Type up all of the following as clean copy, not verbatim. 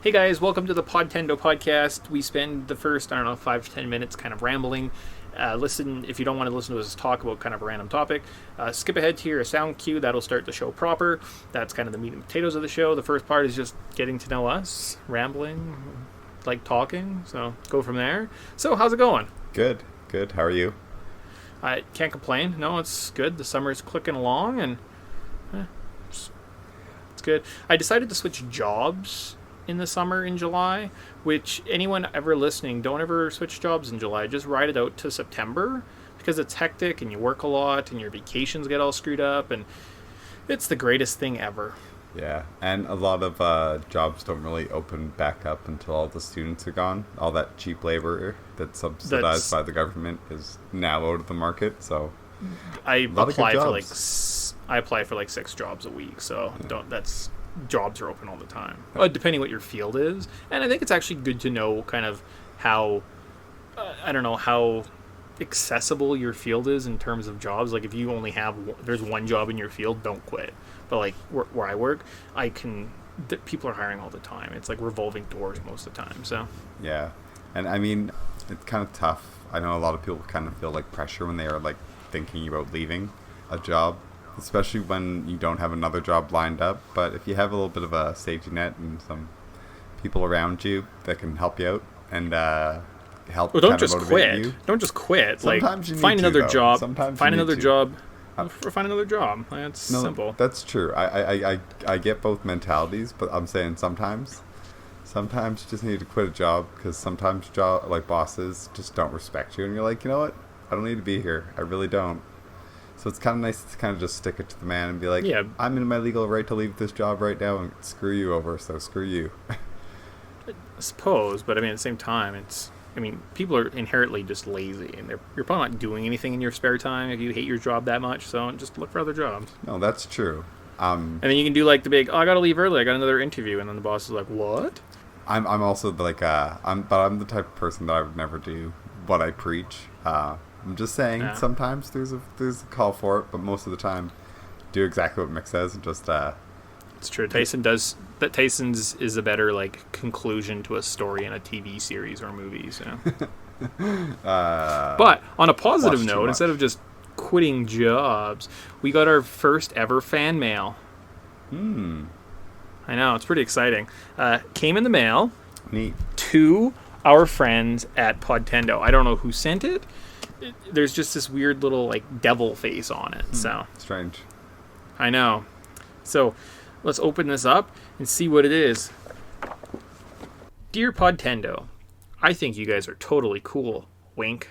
Hey guys, welcome to the Podtendo podcast. We spend the first, 5 to 10 minutes kind of rambling. Listen, if you don't want to listen to us talk about kind of a random topic, skip ahead to your sound cue. That'll start the show proper. That's kind of the meat and potatoes of the show. The first part is just getting to know us, rambling, like talking. So go from there. So how's it going? Good. How are you? I can't complain. No, it's good. The summer's clicking along and it's good. I decided to switch jobs in the summer in July, which anyone ever listening, don't ever switch jobs in July. Just ride it out to September because it's hectic and you work a lot and your vacations get all screwed up and it's the greatest thing ever. Yeah, and a lot of jobs don't really open back up until all the students are gone. All that cheap labor that's subsidized by the government is now out of the market. So I apply for like 6 jobs a week. So jobs are open all the time, depending what your field is. And I think it's actually good to know kind of how, how accessible your field is in terms of jobs. Like if you only there's one job in your field, don't quit. But like where I work, people are hiring all the time. It's like revolving doors most of the time. So yeah, and I mean, it's kind of tough. I know a lot of people kind of feel like pressure when they are like thinking about leaving a job, especially when you don't have another job lined up. But if you have a little bit of a safety net and some people around you that can help you out and help, well, don't just quit. You. Don't just quit. Sometimes like find another job. Sometimes find another job. Find another job. That's simple. That's true. I get both mentalities, but I'm saying sometimes you just need to quit a job because sometimes bosses just don't respect you, and you're like, you know what? I don't need to be here. I really don't. So it's kind of nice to kind of just stick it to the man and be like, yeah, I'm in my legal right to leave this job right now and screw you over, so screw you. I suppose, but I mean, at the same time, people are inherently just lazy, and you're probably not doing anything in your spare time if you hate your job that much, so just look for other jobs. No, that's true. And then you can do like the big, I gotta leave early, I got another interview, and then the boss is like, what? I'm also like, I'm the type of person that I would never do what I preach. I'm just saying, sometimes there's a call for it, but most of the time, do exactly what Mick says and just. It's true. Tyson's is a better like conclusion to a story in a TV series or movie. So. But on a positive note, instead of just quitting jobs, we got our first ever fan mail. I know, it's pretty exciting. Came in the mail. Neat. To our friends at Podtendo. I don't know who sent it. There's just this weird little like devil face on it. So strange. I know. So let's open this up and see what it is. Dear Podtendo, I think you guys are totally cool. Wink.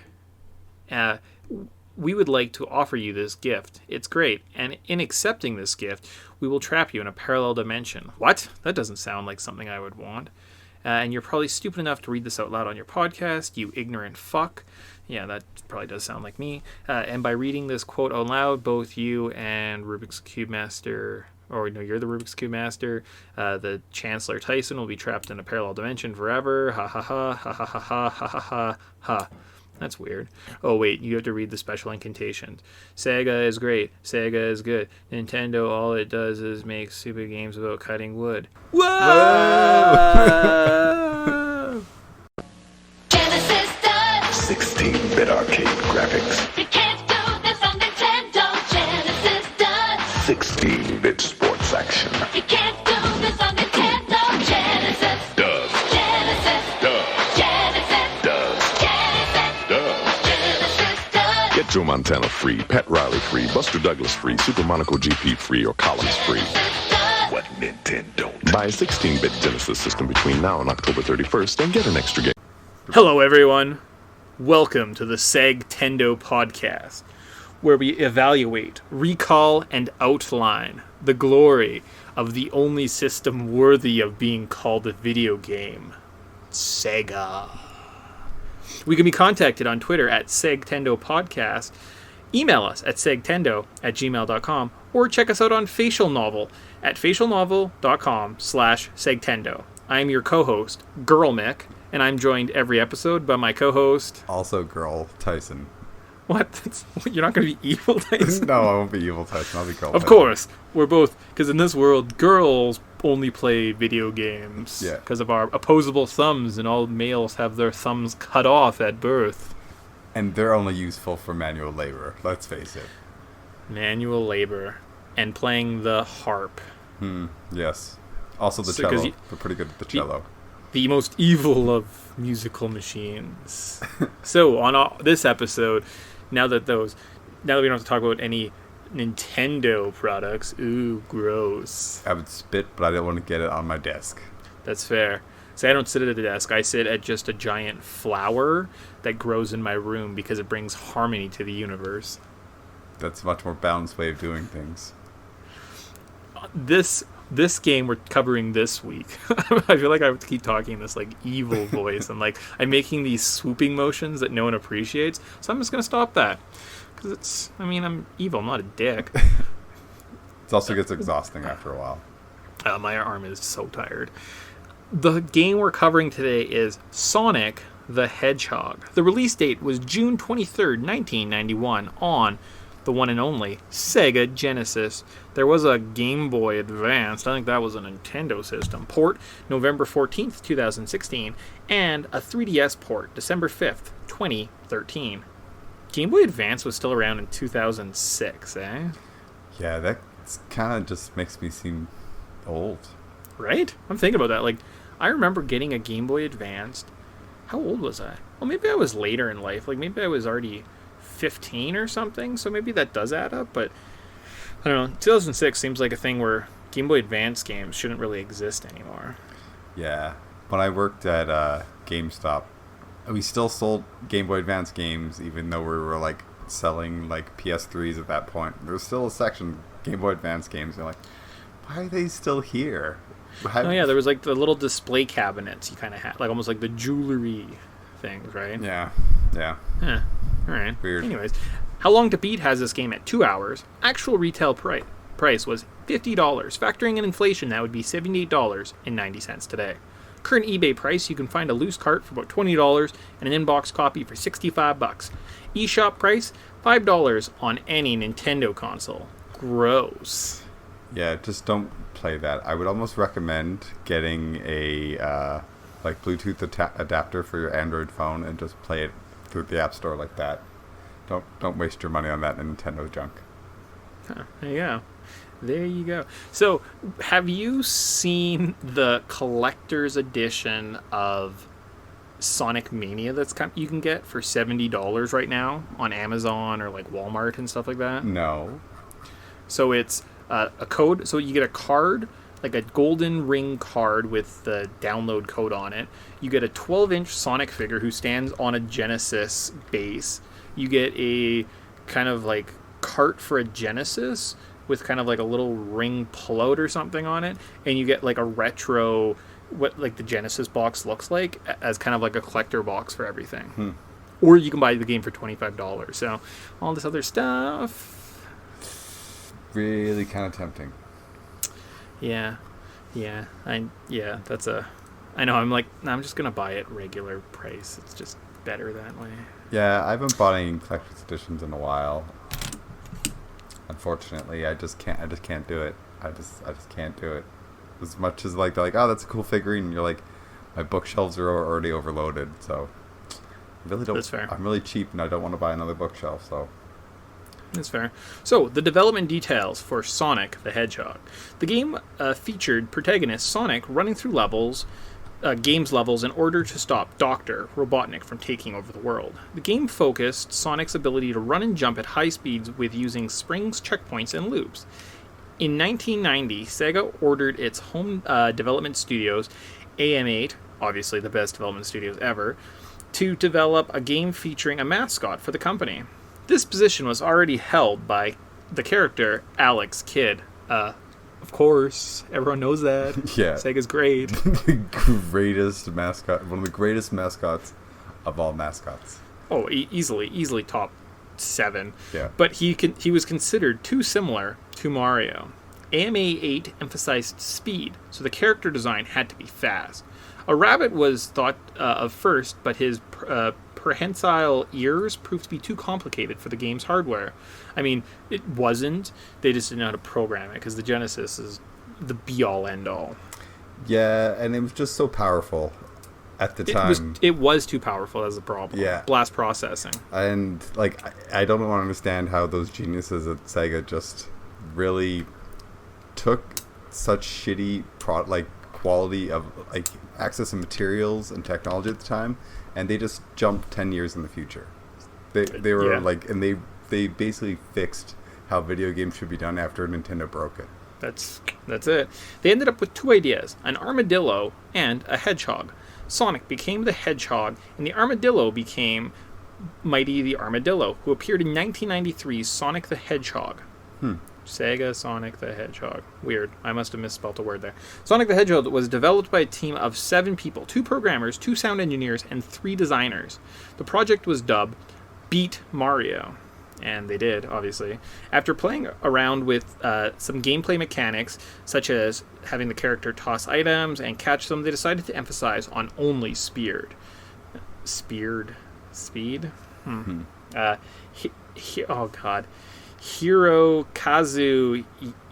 We would like to offer you this gift. It's great. And in accepting this gift, we will trap you in a parallel dimension. What? That doesn't sound like something I would want. And you're probably stupid enough to read this out loud on your podcast, you ignorant fuck. Yeah, that probably does sound like me. And by reading this quote out loud, both you and Rubik's Cube Master, or no, you're the Rubik's Cube Master, the Chancellor Tyson will be trapped in a parallel dimension forever. Ha ha ha, ha ha ha ha, ha ha ha ha. That's weird. Oh, wait, you have to read the special incantations. Sega is great. Sega is good. Nintendo, all it does is make stupid games about cutting wood. Whoa! Genesis does 16-bit arcade graphics. You can't do this on Nintendo. Genesis does 16-bit sports action. You can't do this on Nintendo. Genesis Does. Genesis Does. Genesis Does. Genesis Does. Genesis does. Get Joe Montana free, Pat Riley free, Buster Douglas free, Super Monaco GP free, or Collins free. Genesis does. What Nintendo don't. Buy a 16-bit Genesis system between now and October 31st and get an extra game. Hello, everyone. Welcome to the Segtendo podcast, where we evaluate, recall, and outline the glory of the only system worthy of being called a video game, Sega. We can be contacted on Twitter at Segtendo Podcast, email us at segtendo@gmail.com, or check us out on Facial Novel at facialnovel.com/Segtendo. I am your co-host, Girl Mick, and I'm joined every episode by my co-host, Also girl, Tyson. What? You're not going to be evil Tyson? No, I won't be evil Tyson. I'll be girl Of Tyson. course. We're both... Because in this world, girls only play video games. Yeah. Because of our opposable thumbs, and all males have their thumbs cut off at birth. And they're only useful for manual labor. Let's face it. Manual labor. And playing the harp. Yes. Also the So, 'cause cello. you- They're pretty good at the cello. The most evil of musical machines. So, on this episode, now that we don't have to talk about any Nintendo products, ooh, gross. I would spit, but I didn't want to get it on my desk. That's fair. So I don't sit at a desk. I sit at just a giant flower that grows in my room because it brings harmony to the universe. That's a much more balanced way of doing things. This game we're covering this week, I feel like I have to keep talking in this like evil voice, and like I'm making these swooping motions that no one appreciates. So I'm just gonna stop that because I'm evil. I'm not a dick. It also gets exhausting after a while. My arm is so tired. The game we're covering today is Sonic the Hedgehog. The release date was June 23rd, 1991 on the one and only Sega Genesis. There was a Game Boy Advance, I think that was a Nintendo system, port November 14th, 2016, and a 3DS port December 5th, 2013. Game Boy Advance was still around in 2006, eh? Yeah, that kind of just makes me seem old. Right? I'm thinking about that. Like, I remember getting a Game Boy Advance. How old was I? Well, maybe I was later in life. Like, maybe I was already 15 or something, so maybe that does add up, but I don't know. 2006 seems like a thing where Game Boy Advance games shouldn't really exist anymore. Yeah. When I worked at GameStop, we still sold Game Boy Advance games, even though we were like selling like PS3s at that point. There was still a section Game Boy Advance games, and like, why are they still here? Oh yeah, there was like the little display cabinets you kind of had, like almost like the jewelry things, right? Yeah. Huh. All right. Weird. Anyways, How Long to Beat has this game at 2 hours. Actual retail price was $50. Factoring in inflation, that would be $78.90 today. Current eBay price, you can find a loose cart for about $20 and an in-box copy for $65. eShop price, $5 on any Nintendo console. Gross. Yeah, just don't play that. I would almost recommend getting a like Bluetooth adapter for your Android phone and just play it through the App Store like that. Don't waste your money on that Nintendo junk. Huh, there you go. There you go. So, have you seen the collector's edition of Sonic Mania you can get for $70 right now on Amazon or like Walmart and stuff like that? No. So it's a code. So you get a card, like a golden ring card with the download code on it. You get a 12-inch Sonic figure who stands on a Genesis base. You get a kind of like cart for a Genesis with kind of like a little ring pullout or something on it, and you get like a retro, what like the Genesis box looks like, as kind of like a collector box for everything. Or you can buy the game for $25. So all this other stuff. Really kind of tempting. Yeah, that's I know, I'm just gonna buy it regular price. It's just better that way. Yeah, I haven't bought any collector's editions in a while. Unfortunately, I just can't do it. I just can't do it. As much as like they're like, oh, that's a cool figurine, and you're like, my bookshelves are already overloaded, so I really don't. That's fair. I'm really cheap, and I don't want to buy another bookshelf, so. That's fair. So, the development details for Sonic the Hedgehog. The game featured protagonist Sonic running through games levels in order to stop Dr. Robotnik from taking over the world. The game focused Sonic's ability to run and jump at high speeds with using springs, checkpoints, and loops. In 1990, Sega ordered its home development studios, AM8, obviously the best development studios ever, to develop a game featuring a mascot for the company. This position was already held by the character Alex Kidd. Of course, everyone knows that. Yeah. Sega's great. The greatest mascot, one of the greatest mascots of all mascots. Oh, easily top 7. Yeah. But he was considered too similar to Mario. AMA8 emphasized speed, so the character design had to be fast. A rabbit was thought of first, but his prehensile ears proved to be too complicated for the game's hardware. I mean, it wasn't. They just didn't know how to program it because the Genesis is the be-all, end-all. Yeah, and it was just so powerful at the time. It was too powerful as a problem. Yeah. Blast processing. And, like, I don't understand how those geniuses at Sega just really took such shitty quality of like access and materials and technology at the time, and they just jumped 10 years in the future. They were like, and they basically fixed how video games should be done after Nintendo broke it. That's it. They ended up with two ideas, an armadillo and a hedgehog. Sonic became the hedgehog, and the armadillo became Mighty the Armadillo, who appeared in 1993's Sonic the Hedgehog. Sega Sonic the Hedgehog. Weird. I must have misspelled a word there. Sonic the Hedgehog was developed by a team of 7 people, 2 programmers, 2 sound engineers, and 3 designers. The project was dubbed Beat Mario. And they did, obviously. After playing around with some gameplay mechanics, such as having the character toss items and catch them, they decided to emphasize on only speed? Oh, God. Hirokazu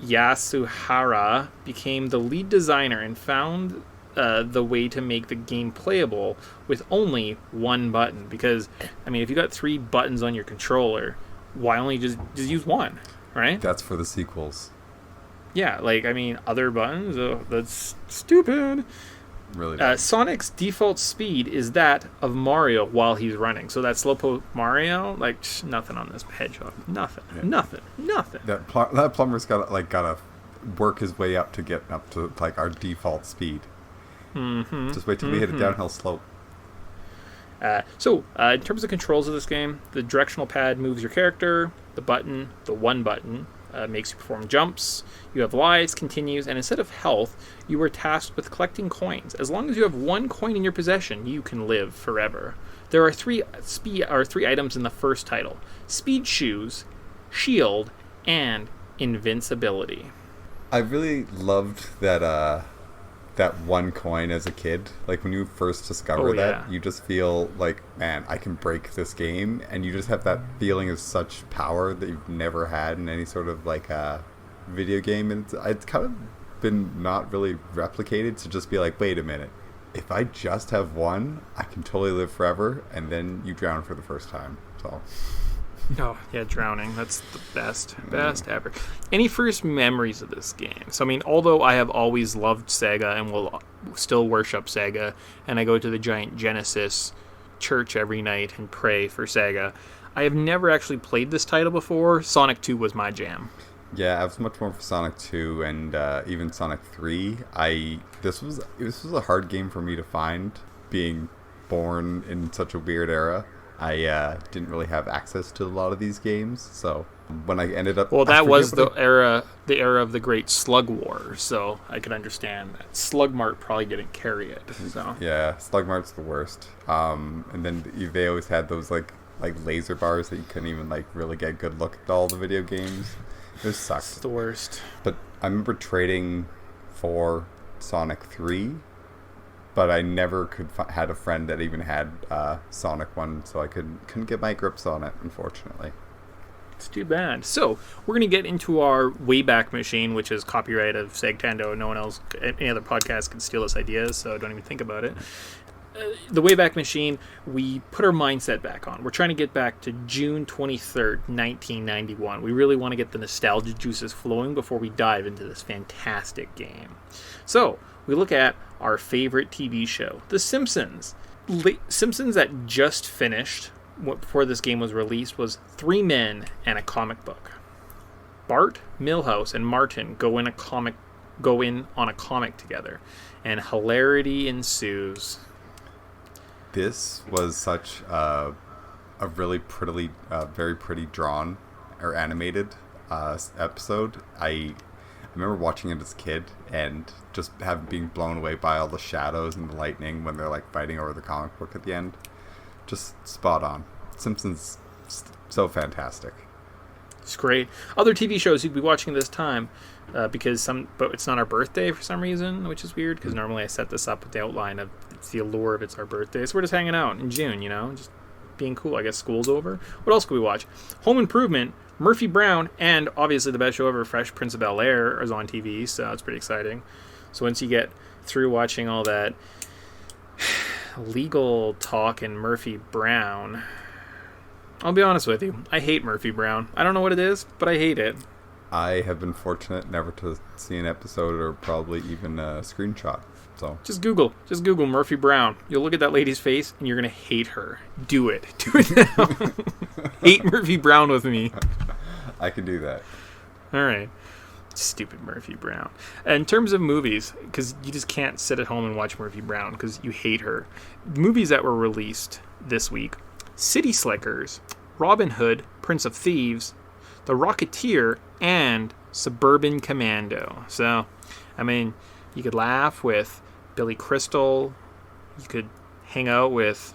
Yasuhara became the lead designer and found the way to make the game playable with only one button. Because, I mean, if you got 3 buttons on your controller, why only just use one, right? That's for the sequels. Yeah, like, I mean, other buttons, that's stupid. Really. Sonic's default speed is that of Mario while he's running. So that slowpoke Mario, like, nothing on this hedgehog. Nothing. That plumber's gotta work his way up to get up to like our default speed. Just wait till we hit a downhill slope. So, in terms of controls of this game, the directional pad moves your character. The one button, makes you perform jumps. You have lives, continues, and instead of health, you are tasked with collecting coins. As long as you have 1 coin in your possession, you can live forever. There are 3 items in the first title: speed shoes, shield, and invincibility. I really loved that 1 coin as a kid. Like when you first discover that, you just feel like, man, I can break this game, and you just have that feeling of such power that you've never had in any sort of like video game. And it's kind of been not really replicated to just be like, wait a minute, if I just have 1, I can totally live forever, and then you drown for the first time. So Oh, yeah, drowning. That's the best ever. Any first memories of this game? So, I mean, although I have always loved Sega and will still worship Sega, and I go to the giant Genesis church every night and pray for Sega, I have never actually played this title before. Sonic 2 was my jam. Yeah, I was much more for Sonic 2 and even Sonic 3. This was a hard game for me to find, being born in such a weird era. I didn't really have access to a lot of these games, so when I ended up... Well, that was the era of the Great Slug War, so I could understand that. Slug Mart probably didn't carry it, so... Yeah, Slug Mart's the worst. And then they always had those, like laser bars that you couldn't even, like, really get a good look at all the video games. It sucked. It's the worst. But I remember trading for Sonic 3... But I never had a friend that even had Sonic 1, so I couldn't get my grips on it, unfortunately. It's too bad. So, we're going to get into our Wayback Machine, which is copyright of Podtendo. No one else, any other podcast can steal this idea, so don't even think about it. The Wayback Machine, we put our mindset back on. We're trying to get back to June 23rd, 1991. We really want to get the nostalgia juices flowing before we dive into this fantastic game. So, we look at our favorite TV show, The Simpsons. Simpsons that just finished before this game was released was 3 men and a comic book. Bart, Milhouse, and Martin go in on a comic together, and hilarity ensues. This was such a really prettily, very pretty drawn or animated episode. I remember watching it as a kid and just being blown away by all the shadows and the lightning when they're like fighting over the comic book at the end. Just spot on. Simpsons, so fantastic. It's great. Other TV shows you'd be watching this time, but it's not our birthday for some reason, which is weird because normally I set this up with the outline of it's the allure of it's our birthday. So we're just hanging out in June, just being cool. I guess school's over. What else could we watch? Home Improvement, Murphy Brown, and obviously the best show ever, Fresh Prince of Bel-Air, is on TV, so that's pretty exciting. So once you get through watching all that legal talk and Murphy Brown, I'll be honest with you, I hate Murphy Brown. I don't know what it is, but I hate it. I have been fortunate never to see an episode or probably even a screenshot. So Just Google Murphy Brown. You'll look at that lady's face and you're gonna hate her. Do it now. Hate Murphy Brown with me. I can do that. All right. Stupid Murphy Brown. In terms of movies, because you just can't sit at home and watch Murphy Brown because you hate her. Movies that were released this week: City Slickers, Robin Hood, Prince of Thieves, The Rocketeer, and Suburban Commando. So, I mean, you could laugh with Billy Crystal. You could hang out with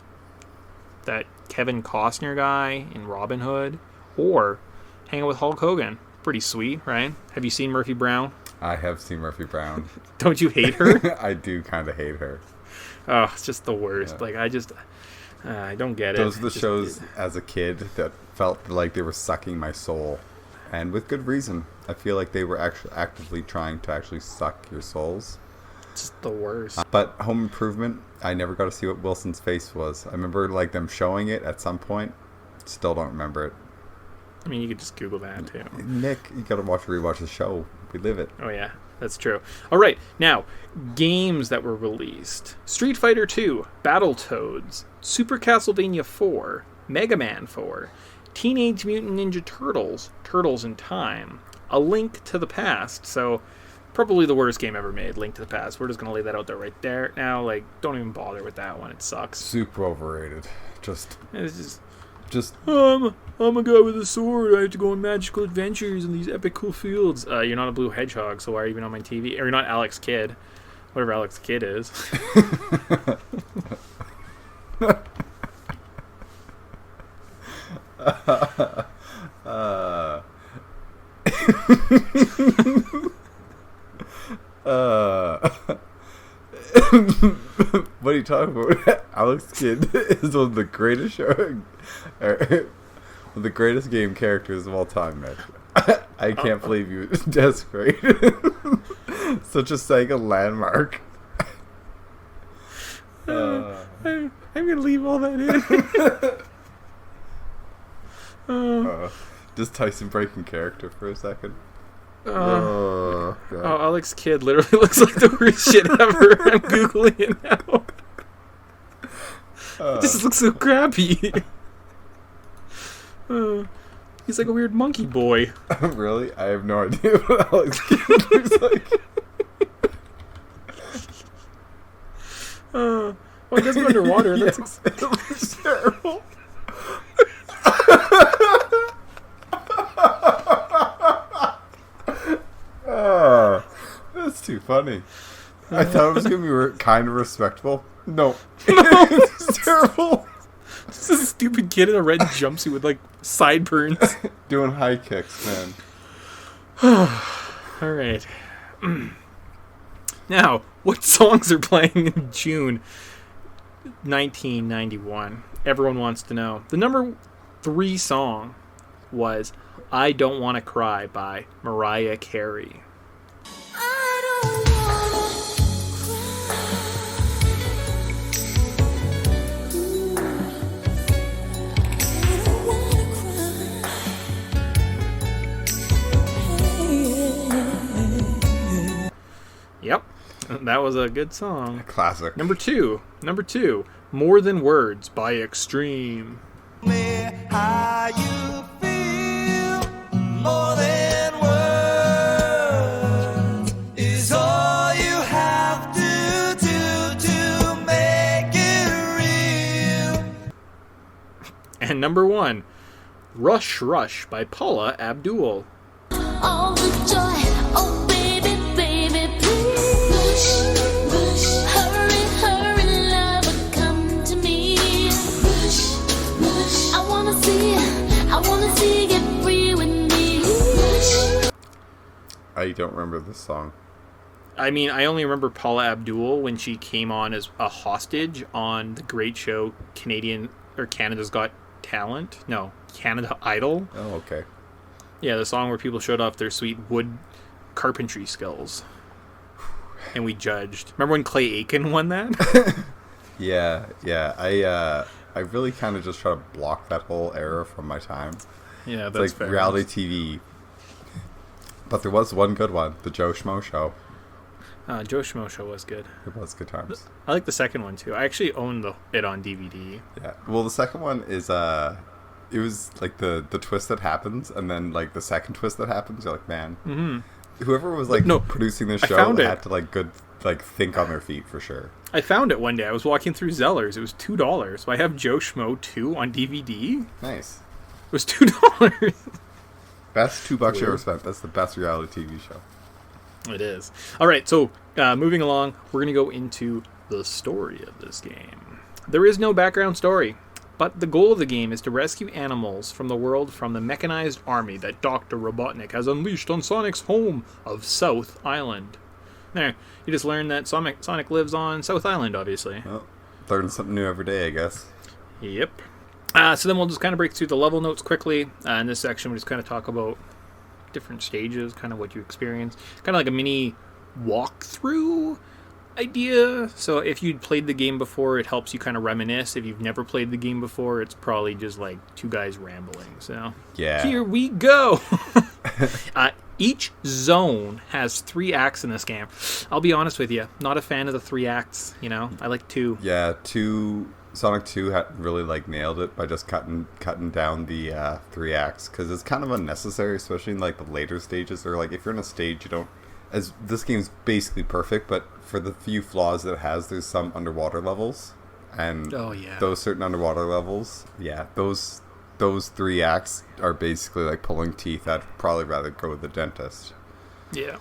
that Kevin Costner guy in Robin Hood, or hang out with Hulk Hogan. Pretty sweet, right? Have you seen Murphy Brown? I have seen Murphy Brown. Don't you hate her? I do kind of hate her. Oh, it's just the worst. Yeah. Like, I don't get it. Those are the Just- shows as a kid that felt like they were sucking my soul. And with good reason. I feel like they were actually actively trying to actually suck your souls. Just the worst. But Home Improvement, I never got to see what Wilson's face was. I remember like them showing it at some point. Still don't remember it. I mean, you could just Google that, too. Nick, you gotta rewatch the show. We live it. Oh, yeah. That's true. All right. Now, games that were released. Street Fighter 2, Battletoads, Super Castlevania 4, Mega Man 4, Teenage Mutant Ninja Turtles, Turtles in Time, A Link to the Past. So, probably the worst game ever made, Link to the Past. We're just going to lay that out there right there now. Like, don't even bother with that one. It sucks. Super overrated. Just It's just, I'm a guy with a sword. I have to go on magical adventures in these epic cool fields. You're not a blue hedgehog, so why are you even on my TV? Or you're not Alex Kidd. Whatever Alex Kidd is. What are you talking about? Alex Kidd is one of the greatest one of the greatest game characters of all time, man. I can't believe you desecrate such a Sega landmark. I'm going to leave all that in. Just Tyson breaking character for a second. Oh, God. Alex Kidd literally looks like the worst shit ever. I'm Googling it now. It just looks so crappy. He's like a weird monkey boy. Really? I have no idea what Alex Kidd looks like. Well, he does go underwater. Yeah, That's it looks terrible. That's too funny. I thought it was going to be kind of respectable. No. It's terrible. just a stupid kid in a red jumpsuit with like sideburns. Doing high kicks, man. All right. Now, what songs are playing in June 1991? Everyone wants to know. The number 3 song was I Don't Want to Cry by Mariah Carey. Yep, that was a good song. Classic. Number two, More Than Words by Extreme. How you feel more than words is all you have to do to make it real. And number 1, Rush Rush by Paula Abdul. All the joy, oh baby, baby, please. Rush, hurry, hurry, lover, come to me. Rush, rush, I wanna see you get free with me. Rush. I don't remember this song. I mean, I only remember Paula Abdul when she came on as a hostage on the great show or Canada's Got Talent. No, Canada Idol. Oh, okay. Yeah, the song where people showed off their sweet wood carpentry skills. And we judged. Remember when Clay Aiken won that? Yeah. I really kind of just try to block that whole era from my time. Yeah, It's that's like fair. reality TV. But there was one good one, the Joe Schmo Show. Joe Schmo Show was good. It was good times. I like the second one too. I actually owned it on DVD. Yeah. Well, the second one is it was like the twist that happens, and then like the second twist that happens. You're like, man, whoever was like No, producing this I show found it. had to like think on their feet for sure. I found it one day. I was walking through Zellers. It was $2. So I have Joe Schmo 2 on DVD. Nice. It was $2. Best $2 you ever spent. That's the best reality TV show. It is. All right, so moving along, we're going to go into the story of this game. There is no background story, but the goal of the game is to rescue animals from the world from the mechanized army that Dr. Robotnik has unleashed on Sonic's home of South Island. There, you just learned that Sonic lives on South Island, obviously. Well, learning something new every day, I guess. Yep. So then we'll just kind of break through the level notes quickly. In this section, we'll just kind of talk about different stages, kind of what you experience. Kind of like a mini walkthrough idea. So if you'd played the game before, it helps you kind of reminisce. If you've never played the game before, it's probably just like two guys rambling. So Yeah. here we go. Each zone has 3 acts in this game. I'll be honest with you, not a fan of the 3 acts. You know, I like 2. Yeah, Sonic 2 had really like nailed it by just cutting down the 3 acts, because it's kind of unnecessary, especially in like the later stages. Or like if you're in a stage, you don't. As this game's basically perfect, but for the few flaws that it has, there's some underwater levels, and Oh, yeah. those certain underwater levels, yeah, those 3 acts are basically like pulling teeth. I'd probably rather go with the dentist. Yeah.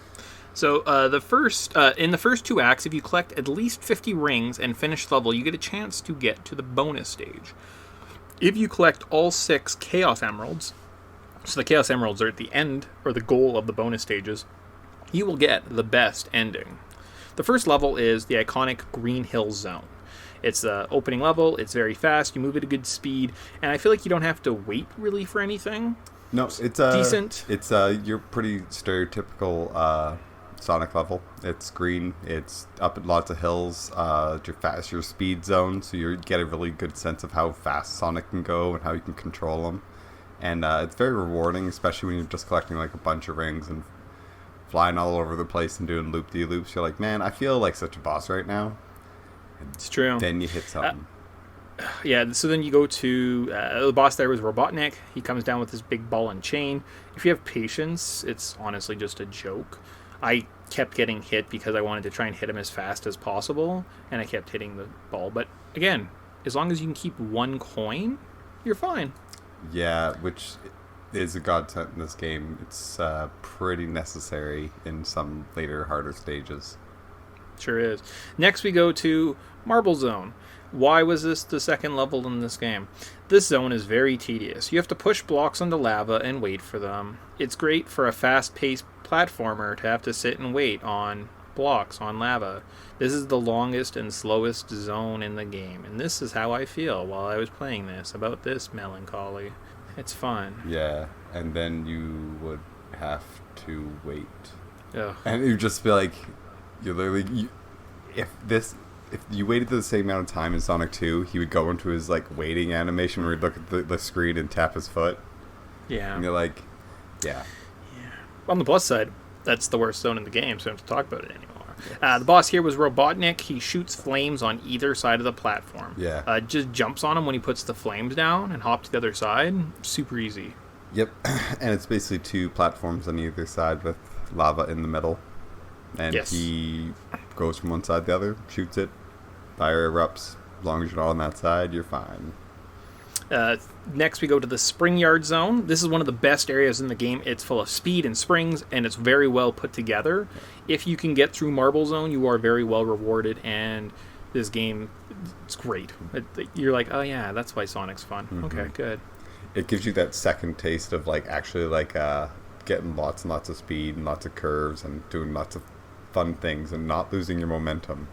So in the first 2 acts, if you collect at least 50 rings and finish the level, you get a chance to get to the bonus stage. If you collect all 6 Chaos Emeralds, so the Chaos Emeralds are at the end, or the goal of the bonus stages, you will get the best ending. The first level is the iconic Green Hill Zone. It's the opening level, it's very fast, you move at a good speed, and I feel like you don't have to wait really for anything. No, it's decent. It's your pretty stereotypical Sonic level. It's green. It's up at lots of hills. Your speed zone, so you get a really good sense of how fast Sonic can go and how you can control him. And it's very rewarding, especially when you're just collecting like a bunch of rings and flying all over the place and doing loop-de-loops. You're like, man, I feel like such a boss right now. It's true. Then you hit something. Yeah, so then you go to the boss there was Robotnik. He comes down with this big ball and chain. If you have patience, it's honestly just a joke. I kept getting hit because I wanted to try and hit him as fast as possible, and I kept hitting the ball. But again, as long as you can keep 1 coin, you're fine. Yeah, which is a godsend in this game. It's pretty necessary in some later, harder stages. Sure is. Next we go to Marble Zone. Why was this the second level in this game? This zone is very tedious. You have to push blocks onto lava and wait for them. It's great for a fast-paced platformer to have to sit and wait on blocks on lava. This is the longest and slowest zone in the game, and this is how I feel while I was playing this, about this melancholy. It's fun. Yeah, and then you would have to wait. Ugh. And you'd just be like, if you waited the same amount of time in Sonic 2, he would go into his like waiting animation where he'd look at the screen and tap his foot. Yeah. And you're like, yeah. On the plus side, that's the worst zone in the game, so I don't have to talk about it anymore. The boss here was Robotnik. He shoots flames on either side of the platform. Yeah. Just jumps on him when he puts the flames down and hops to the other side. Super easy. Yep. And it's basically 2 platforms on either side with lava in the middle. And Yes. he goes from one side to the other, shoots it, fire erupts. As long as you're not on that side, you're fine. Next, we go to the Spring Yard Zone. This is one of the best areas in the game. It's full of speed and springs, and it's very well put together. If you can get through Marble Zone, you are very well rewarded, and this game, it's great. You're like, oh yeah, that's why Sonic's fun. Mm-hmm. Okay, good. It gives you that second taste of like actually like getting lots and lots of speed and lots of curves and doing lots of fun things and not losing your momentum.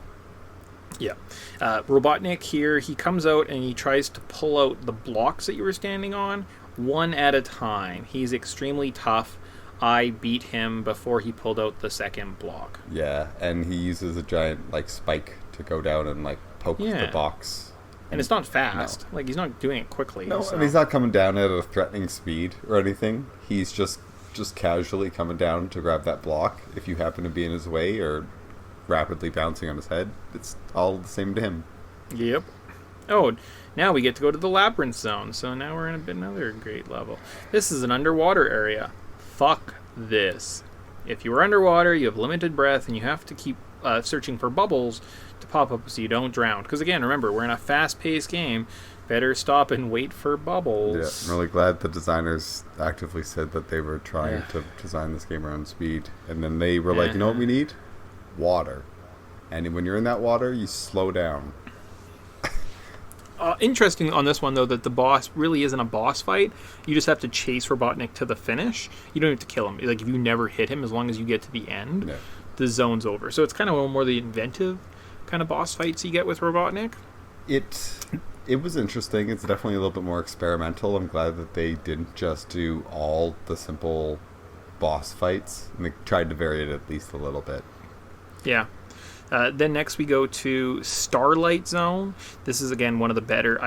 Yeah. Robotnik here, he comes out and he tries to pull out the blocks that you were standing on one at a time. He's extremely tough. I beat him before he pulled out the second block. Yeah, and he uses a giant like spike to go down and like poke the box. And it's not fast. No. Like, he's not doing it quickly. No, so. and he's not coming down at a threatening speed or anything. He's just casually coming down to grab that block if you happen to be in his way or rapidly bouncing on his head. It's all the same to him. Yep. Oh, now we get to go to the labyrinth zone. So now we're in another great level. This is an underwater area. Fuck this. If you are underwater, you have limited breath, and you have to keep searching for bubbles to pop up so you don't drown. Because again, remember, we're in a fast-paced game. Better stop and wait for bubbles. Yeah, I'm really glad the designers actively said that they were trying to design this game around speed. And then they were like, you know what we need? Water. And when you're in that water, you slow down. Interesting on this one, though, that the boss really isn't a boss fight. You just have to chase Robotnik to the finish. You don't have to kill him. Like, if you never hit him, as long as you get to the end, the zone's over. So it's kind of more the inventive kind of boss fights you get with Robotnik. It was interesting. It's definitely a little bit more experimental. I'm glad that they didn't just do all the simple boss fights. And they tried to vary it at least a little bit. Yeah. Then next we go to Starlight Zone. This is, again, one of the better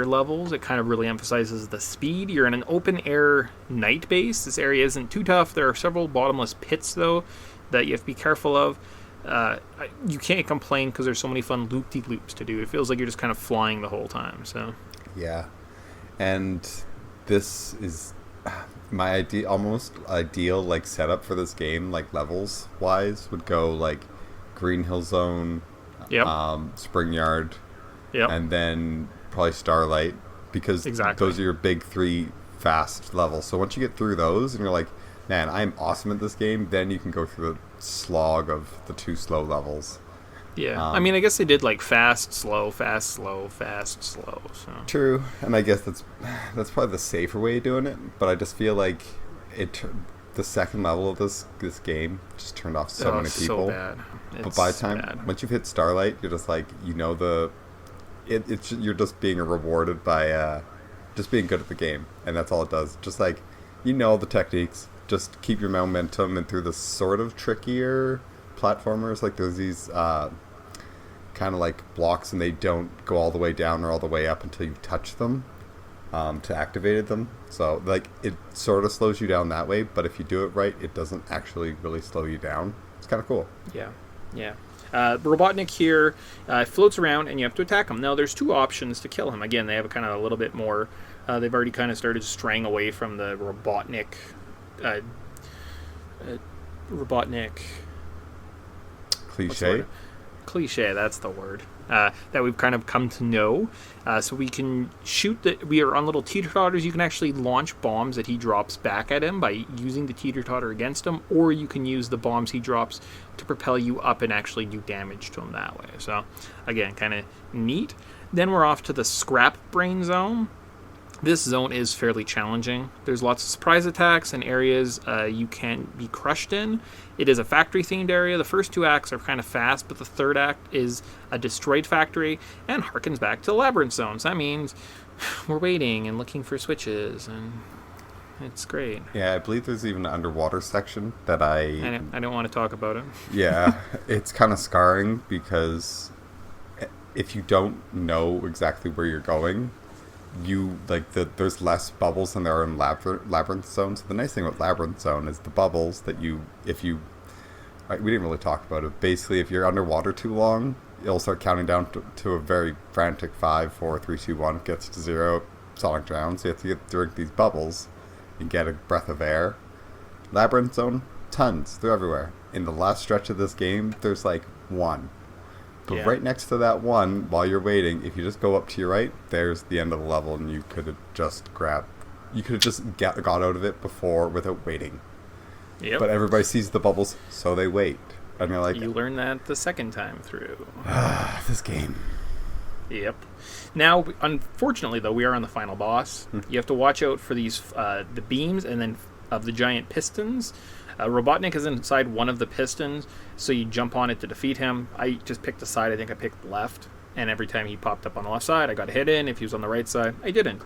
levels. It kind of really emphasizes the speed. You're in an open-air night base. This area isn't too tough. There are several bottomless pits, though, that you have to be careful of. You can't complain because there's so many fun loop-de-loops to do. It feels like you're just kind of flying the whole time. So yeah. And this is my almost ideal like setup for this game, like levels wise, would go like Green Hill Zone, Spring Yard, and then probably Starlight, because those are your big three fast levels. So once you get through those and you're like, man, I'm awesome at this game, then you can go through the slog of the two slow levels. Yeah, I mean, I guess they did like fast, slow, fast, slow, fast, slow. So. True, and I guess that's probably the safer way of doing it. But I just feel like the second level of this game just turned off so many people. So bad. But by the time once you've hit Starlight, you're just like, you're just being rewarded by just being good at the game, and that's all it does. Just like the techniques, just keep your momentum, and through the sort of trickier platformers, like there's these kind of like blocks, and they don't go all the way down or all the way up until you touch them to activate them. So like it sort of slows you down that way, but if you do it right, it doesn't actually really slow you down. It's kind of cool. Yeah. Robotnik here floats around, and you have to attack him. Now there's two options to kill him. Again, they have a little bit more. They've already kind of started straying away from the Robotnik cliche, that's the word, that we've kind of come to know. So we can we are on little teeter-totters. You can actually launch bombs that he drops back at him by using the teeter-totter against him, or you can use the bombs he drops to propel you up and actually do damage to him that way. So again, kind of neat. Then we're off to the Scrap Brain Zone. This zone is fairly challenging. There's lots of surprise attacks and areas you can be crushed in. It is a factory-themed area. The first two acts are kind of fast, but the third act is a destroyed factory and harkens back to the labyrinth zones. That means we're waiting and looking for switches, and it's great. Yeah, I believe there's even an underwater section that I don't want to talk about it. Yeah, it's kind of scarring, because if you don't know exactly where you're going, there's less bubbles than there are in labyrinth zones. So the nice thing about labyrinth zone is the bubbles that we didn't really talk about it. Basically, if you're underwater too long, it'll start counting down to a very frantic 5, 4, 3, 2, 1. It gets to 0, Sonic drowns. So you have to drink these bubbles and get a breath of air. Labyrinth zone, tons. They're everywhere. In the last stretch of this game, there's like one. But right next to that one, while you're waiting, if you just go up to your right, there's the end of the level, and you could have just got out of it before without waiting. Yep. But everybody sees the bubbles, so they wait. And you're like, you learn that the second time through. This game. Yep. Now, unfortunately, though, we are on the final boss. You have to watch out for these the beams, and then of the giant pistons. Robotnik is inside one of the pistons, so you jump on it to defeat him. I just picked a side. I think I picked left, and every time he popped up on the left side, I got hit in. If he was on the right side, I didn't.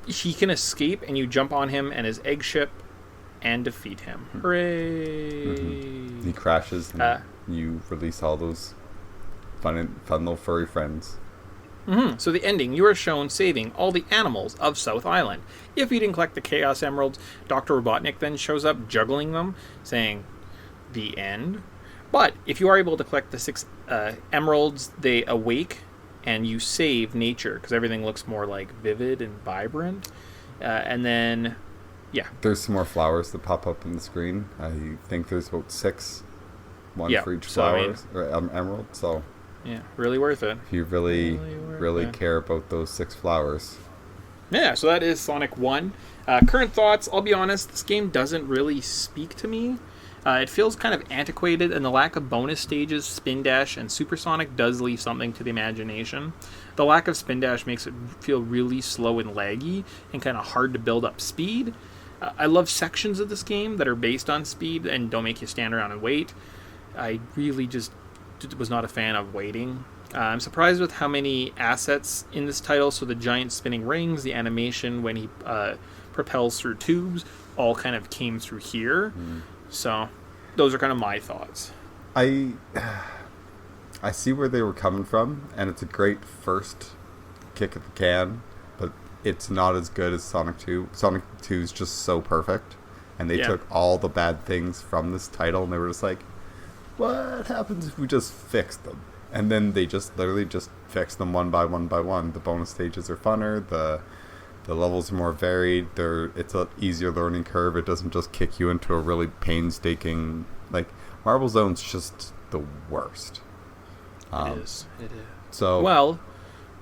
He can escape, and you jump on him and his egg ship and defeat him. Hooray! He crashes, and you release all those fun little furry friends. So the ending, you are shown saving all the animals of South Island. If you didn't collect the Chaos Emeralds, Dr. Robotnik then shows up juggling them, saying, the end. But if you are able to collect the 6 emeralds, they awake, and you save nature, because everything looks more like vivid and vibrant. And then, yeah. There's some more flowers that pop up on the screen. I think there's about 6. One for each flower, or emerald, so... Yeah, really worth it. If you really care about those 6 flowers. Yeah, so that is Sonic 1. Current thoughts, I'll be honest, this game doesn't really speak to me. It feels kind of antiquated, and the lack of bonus stages, Spin Dash, and Supersonic does leave something to the imagination. The lack of Spin Dash makes it feel really slow and laggy, and kind of hard to build up speed. I love sections of this game that are based on speed and don't make you stand around and wait. I really just was not a fan of waiting. I'm surprised with how many assets in this title. So the giant spinning rings, the animation when he propels through tubes, all kind of came through here. So those are kind of my thoughts. I see where they were coming from, and it's a great first kick at the can, but it's not as good as Sonic 2. Sonic 2 is just so perfect, and they took all the bad things from this title, and they were just like, what happens if we just fix them? And then they just literally just fix them one by one by one. The bonus stages are funner. The levels are more varied. It's an easier learning curve. It doesn't just kick you into a really painstaking... Like, Marble Zone's just the worst. It is. So... Well,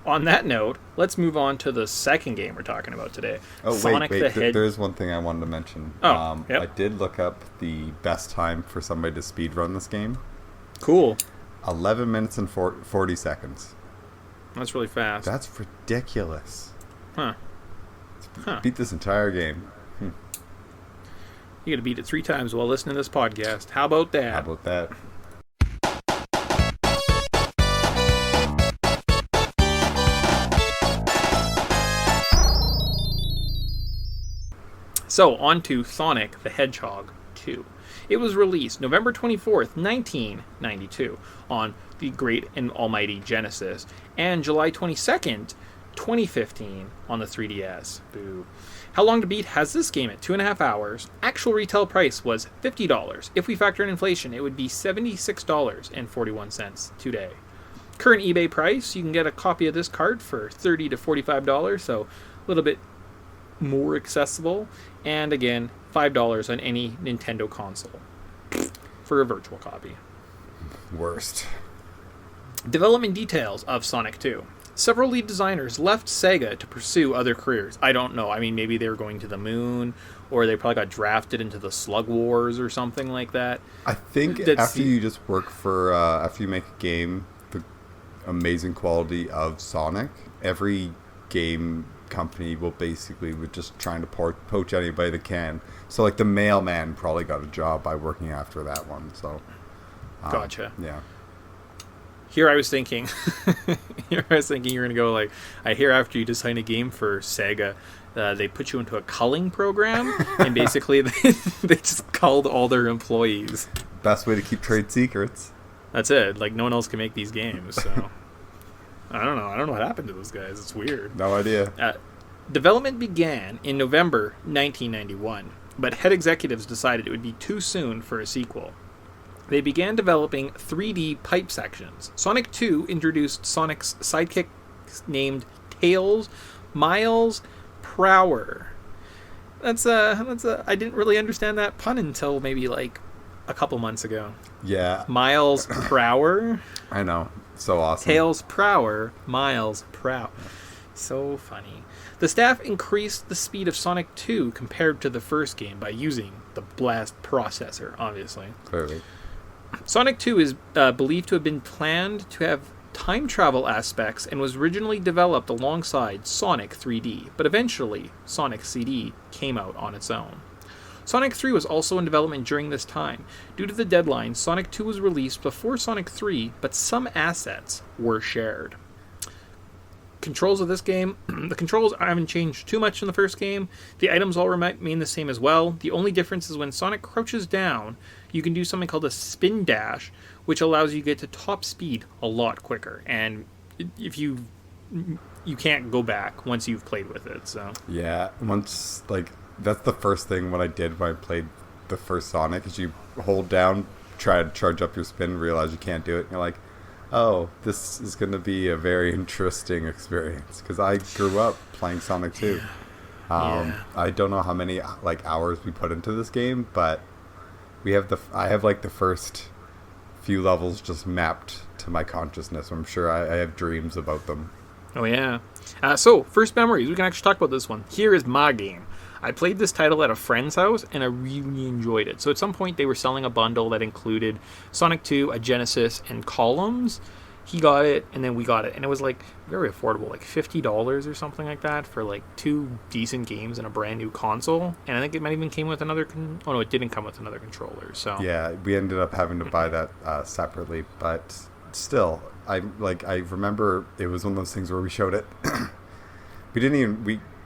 on that note, let's move on to the second game we're talking about today. Oh, Sonic wait. the Hedgehog. There's one thing I wanted to mention. I did look up the best time for somebody to speedrun this game. Cool. 11 minutes and 40 seconds. That's really fast. That's ridiculous. Huh. Beat this entire game. You gotta beat it 3 times while listening to this podcast. How about that? How about that? So, on to Sonic the Hedgehog 2. It was released November 24th, 1992 on the great and almighty Genesis, and July 22nd, 2015 on the 3DS. Boo. How long to beat has this game at 2.5 hours. Actual retail price was $50. If we factor in inflation, it would be $76.41 today. Current eBay price, you can get a copy of this cart for $30 to $45, so a little bit more accessible. And again, $5 on any Nintendo console for a virtual copy. Worst. Development details of Sonic 2. Several lead designers left Sega to pursue other careers. I don't know. I mean, maybe they were going to the moon, or they probably got drafted into the Slug Wars or something like that. I think after you just work for, after you make a game, the amazing quality of Sonic, every game company will basically be just trying to poach anybody they can. So like the Mailman probably got a job by working after that one. So gotcha. Yeah. Here I was thinking you're gonna go like, I hear after you design a game for Sega, they put you into a culling program, and basically they just culled all their employees. Best way to keep trade secrets. That's it. Like, no one else can make these games, so I don't know what happened to those guys. It's weird. No idea. Development began in November 1991, but head executives decided it would be too soon for a sequel. They began developing 3D pipe sections. Sonic 2 introduced Sonic's sidekick named Tails Miles Prower. I didn't really understand that pun until maybe like a couple months ago. Yeah. Miles Prower. I know. So awesome. Tails Prower, Miles Prow. So funny. The staff increased the speed of Sonic 2 compared to the first game by using the Blast processor, obviously. Clearly. Sonic 2 is believed to have been planned to have time travel aspects and was originally developed alongside Sonic 3D, but eventually Sonic CD came out on its own. Sonic 3 was also in development during this time. Due to the deadline, Sonic 2 was released before Sonic 3, but some assets were shared. Controls of this game, the controls haven't changed too much in the first game. The items all remain the same as well. The only difference is when Sonic crouches down, you can do something called a spin dash, which allows you to get to top speed a lot quicker. And if you can't go back once you've played with it. So Yeah, once, like, that's the first thing when I played the first Sonic, is you hold down, try to charge up your spin, realize you can't do it, and you're like, oh, this is going to be a very interesting experience, because I grew up playing Sonic 2. I don't know how many hours we put into this game, but I have the first few levels just mapped to my consciousness. I'm sure I have dreams about them. Oh yeah. So first memories, we can actually talk about this one. Here is my game. I played this title at a friend's house, and I really enjoyed it. So at some point, they were selling a bundle that included Sonic 2, a Genesis, and Columns. He got it, and then we got it. And it was, like, very affordable, like $50 or something like that for, like, 2 decent games and a brand new console. And I think it might even came with another... oh, no, it didn't come with another controller, so... Yeah, we ended up having to buy that separately, but still, I remember it was one of those things where we showed it.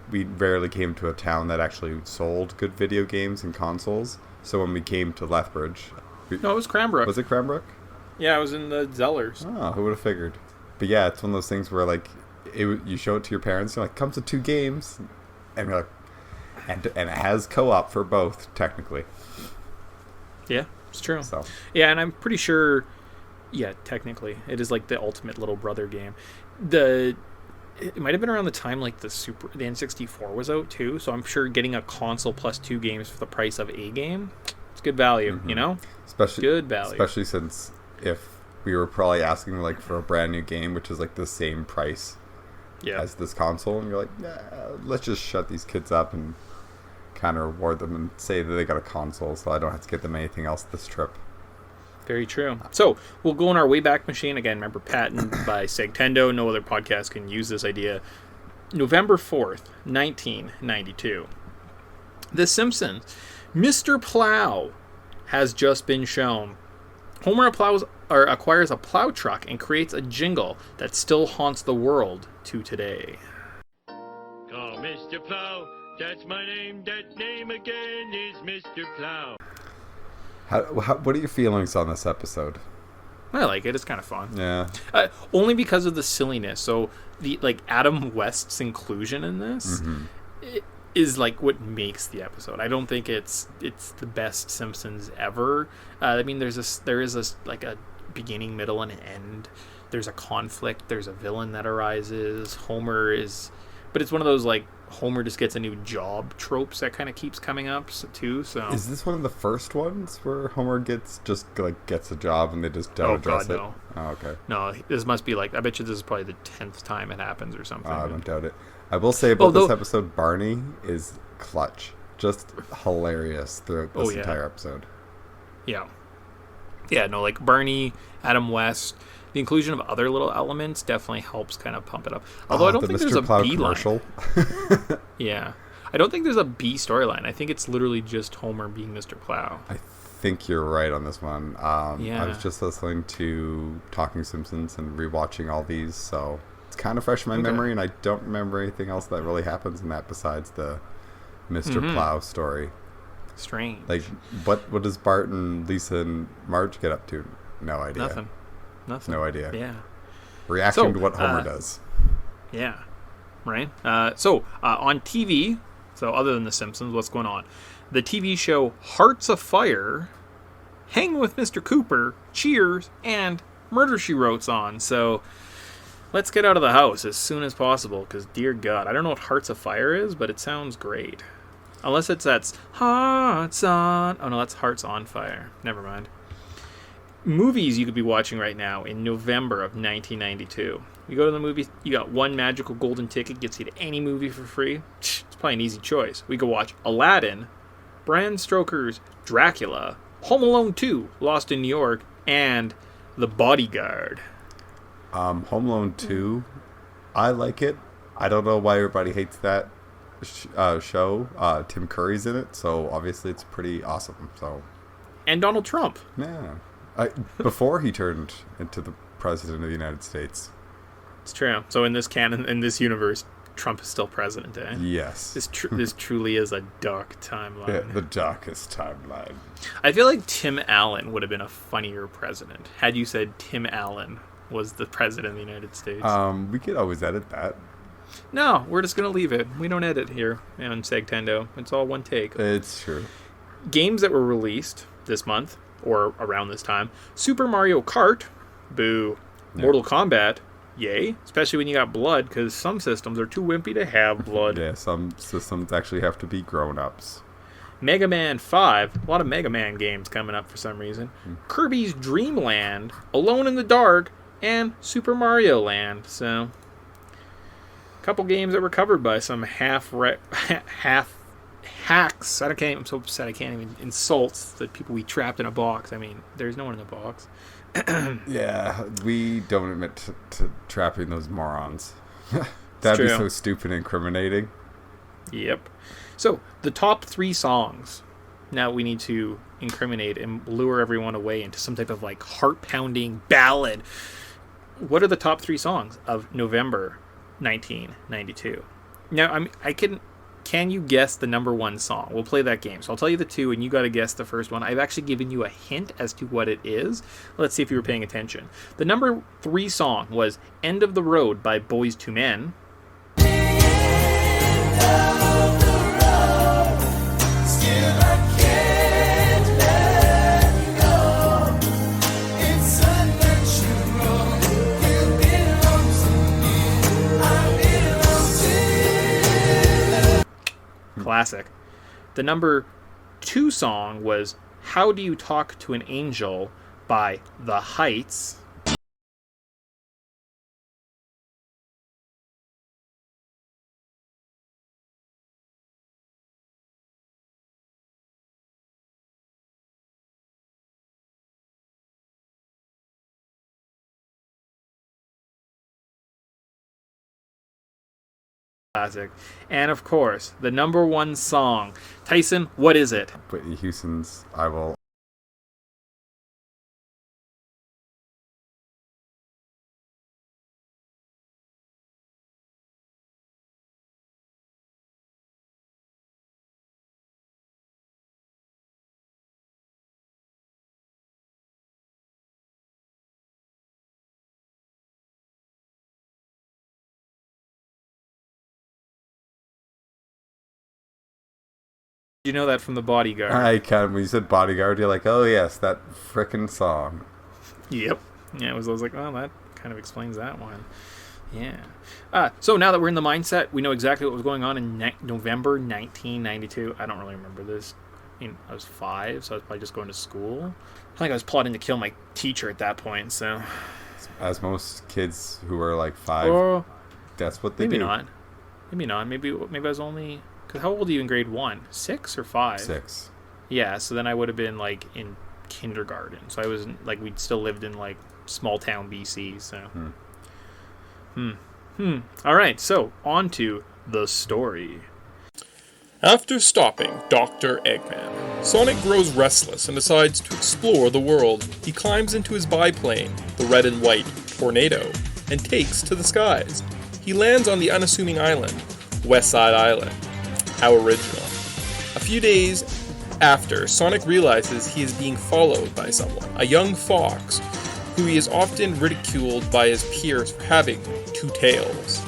We rarely came to a town that actually sold good video games and consoles. So when we came to Lethbridge... No, it was Cranbrook. Was it Cranbrook? Yeah, it was in the Zellers. Oh, who would have figured? But yeah, it's one of those things where, like, you show it to your parents, you're like, comes with 2 games. And you're like... And it has co-op for both, technically. Yeah, it's true. So. Yeah, and I'm pretty sure... Yeah, technically. It is, like, the ultimate little brother game. It might have been around the time like the N64 was out too, so I'm sure getting a console plus 2 games for the price of a game, it's good value, you know? Good value. Especially since if we were probably asking like for a brand new game, which is like the same price as this console, and you're like, let's just shut these kids up and kind of reward them and say that they got a console, so I don't have to get them anything else this trip. Very true. So, we'll go in our Wayback Machine. Again, remember, patent by Podtendo. No other podcast can use this idea. November 4th, 1992. The Simpsons. Mr. Plow has just been shown. Homer acquires a plow truck and creates a jingle that still haunts the world to today. Oh, Mr. Plow, that's my name. That name again is Mr. Plow. What are your feelings on this episode? I like it. It's kind of fun. Yeah. Only because of the silliness. So Adam West's inclusion in this is like what makes the episode. I don't think it's the best Simpsons ever. I mean, there is like a beginning, middle, and end. There's a conflict. There's a villain that arises. But it's one of those like Homer just gets a new job tropes that kind of keeps coming up too. So is this one of the first ones where Homer gets a job and they just don't address it? No. Oh, okay. No, this must be like, I bet you this is probably the 10th time it happens or something. I don't doubt it. I will say about this episode, Barney is clutch, just hilarious throughout this entire episode. Yeah. Yeah, no, like Barney, Adam West. The inclusion of other little elements definitely helps kind of pump it up. Although I don't think there's a B commercial line. Yeah. I don't think there's a B storyline. I think it's literally just Homer being Mr. Plow. I think you're right on this one. I was just listening to Talking Simpsons and rewatching all these, so it's kind of fresh in my memory, and I don't remember anything else that really happens in that besides the Mr. Plow story. Strange. Like, what does Bart and Lisa and Marge get up to? No idea. Nothing. No idea. Yeah. Reacting to what Homer does. Yeah. Right? On TV, so other than The Simpsons, what's going on? The TV show Hearts of Fire, Hanging with Mr. Cooper, Cheers, and Murder, She Wrote's on. So let's get out of the house as soon as possible, because dear God, I don't know what Hearts of Fire is, but it sounds great. Unless that's Hearts on... Oh, no, that's Hearts on Fire. Never mind. Movies you could be watching right now in November of 1992. You go to the movie, you got one magical golden ticket, gets you to any movie for free. It's probably an easy choice. We could watch Aladdin, Bram Stoker's Dracula, Home Alone 2, Lost in New York, and The Bodyguard. Home Alone 2, I like it. I don't know why everybody hates that show. Tim Curry's in it, so obviously it's pretty awesome. So, And Donald Trump. yeah. Before he turned into the president of the United States. It's true. So in this canon, in this universe, Trump is still president, eh? Yes. This truly is a dark timeline. Yeah, the darkest timeline. I feel like Tim Allen would have been a funnier president had you said Tim Allen was the president of the United States. We could always edit that. No, we're just going to leave it. We don't edit here on Segtendo. It's all one take. It's true. Games that were released this month, or around this time. Super Mario Kart. Boo. Yeah. Mortal Kombat. Yay. Especially when you got blood, because some systems are too wimpy to have blood. Yeah, some systems actually have to be grown-ups. Mega Man 5. A lot of Mega Man games coming up for some reason. Kirby's Dream Land. Alone in the Dark. And Super Mario Land. So, a couple games that were covered by some half hacks. I'm so upset I can't even insult the people we trapped in a box. I mean, there's no one in the box. Yeah, we don't admit to trapping those morons. That'd be true. so stupid and incriminating. Yep. So, the top 3 songs. Now we need to incriminate and lure everyone away into some type of like heart-pounding ballad. What are the top 3 songs of November 1992? Now, can you guess the number 1 song? We'll play that game. So I'll tell you the 2, and you got to guess the first one. I've actually given you a hint as to what it is. Let's see if you were paying attention. The number 3 song was End of the Road by Boys to Men. Classic. The number 2 song was How Do You Talk to an Angel by The Heights. Classic. And of course, the number 1 song. Tyson, what is it? Whitney Houston's I Will. You know that from The Bodyguard. I kind of, when you said Bodyguard, you're like, oh yes, that frickin' song. Yep. Yeah, I was like, well, that kind of explains that one. Yeah. So now that we're in the mindset, we know exactly what was going on in November 1992. I don't really remember this. I was 5, so I was probably just going to school. I think I was plotting to kill my teacher at that point, so... As most kids who are like 5, Or that's what they maybe do. not. Maybe not. Maybe I was only... Because how old are you in grade 1? 6 or 5? 6. Yeah, so then I would have been, like, in kindergarten. So I was, like, we'd still lived in, like, small town BC, so... All right, so on to the story. After stopping Dr. Eggman, Sonic grows restless and decides to explore the world. He climbs into his biplane, the red and white Tornado, and takes to the skies. He lands on the unassuming island, West Side Island. How original. A few days after, Sonic realizes he is being followed by someone, a young fox, who he is often ridiculed by his peers for having 2 tails.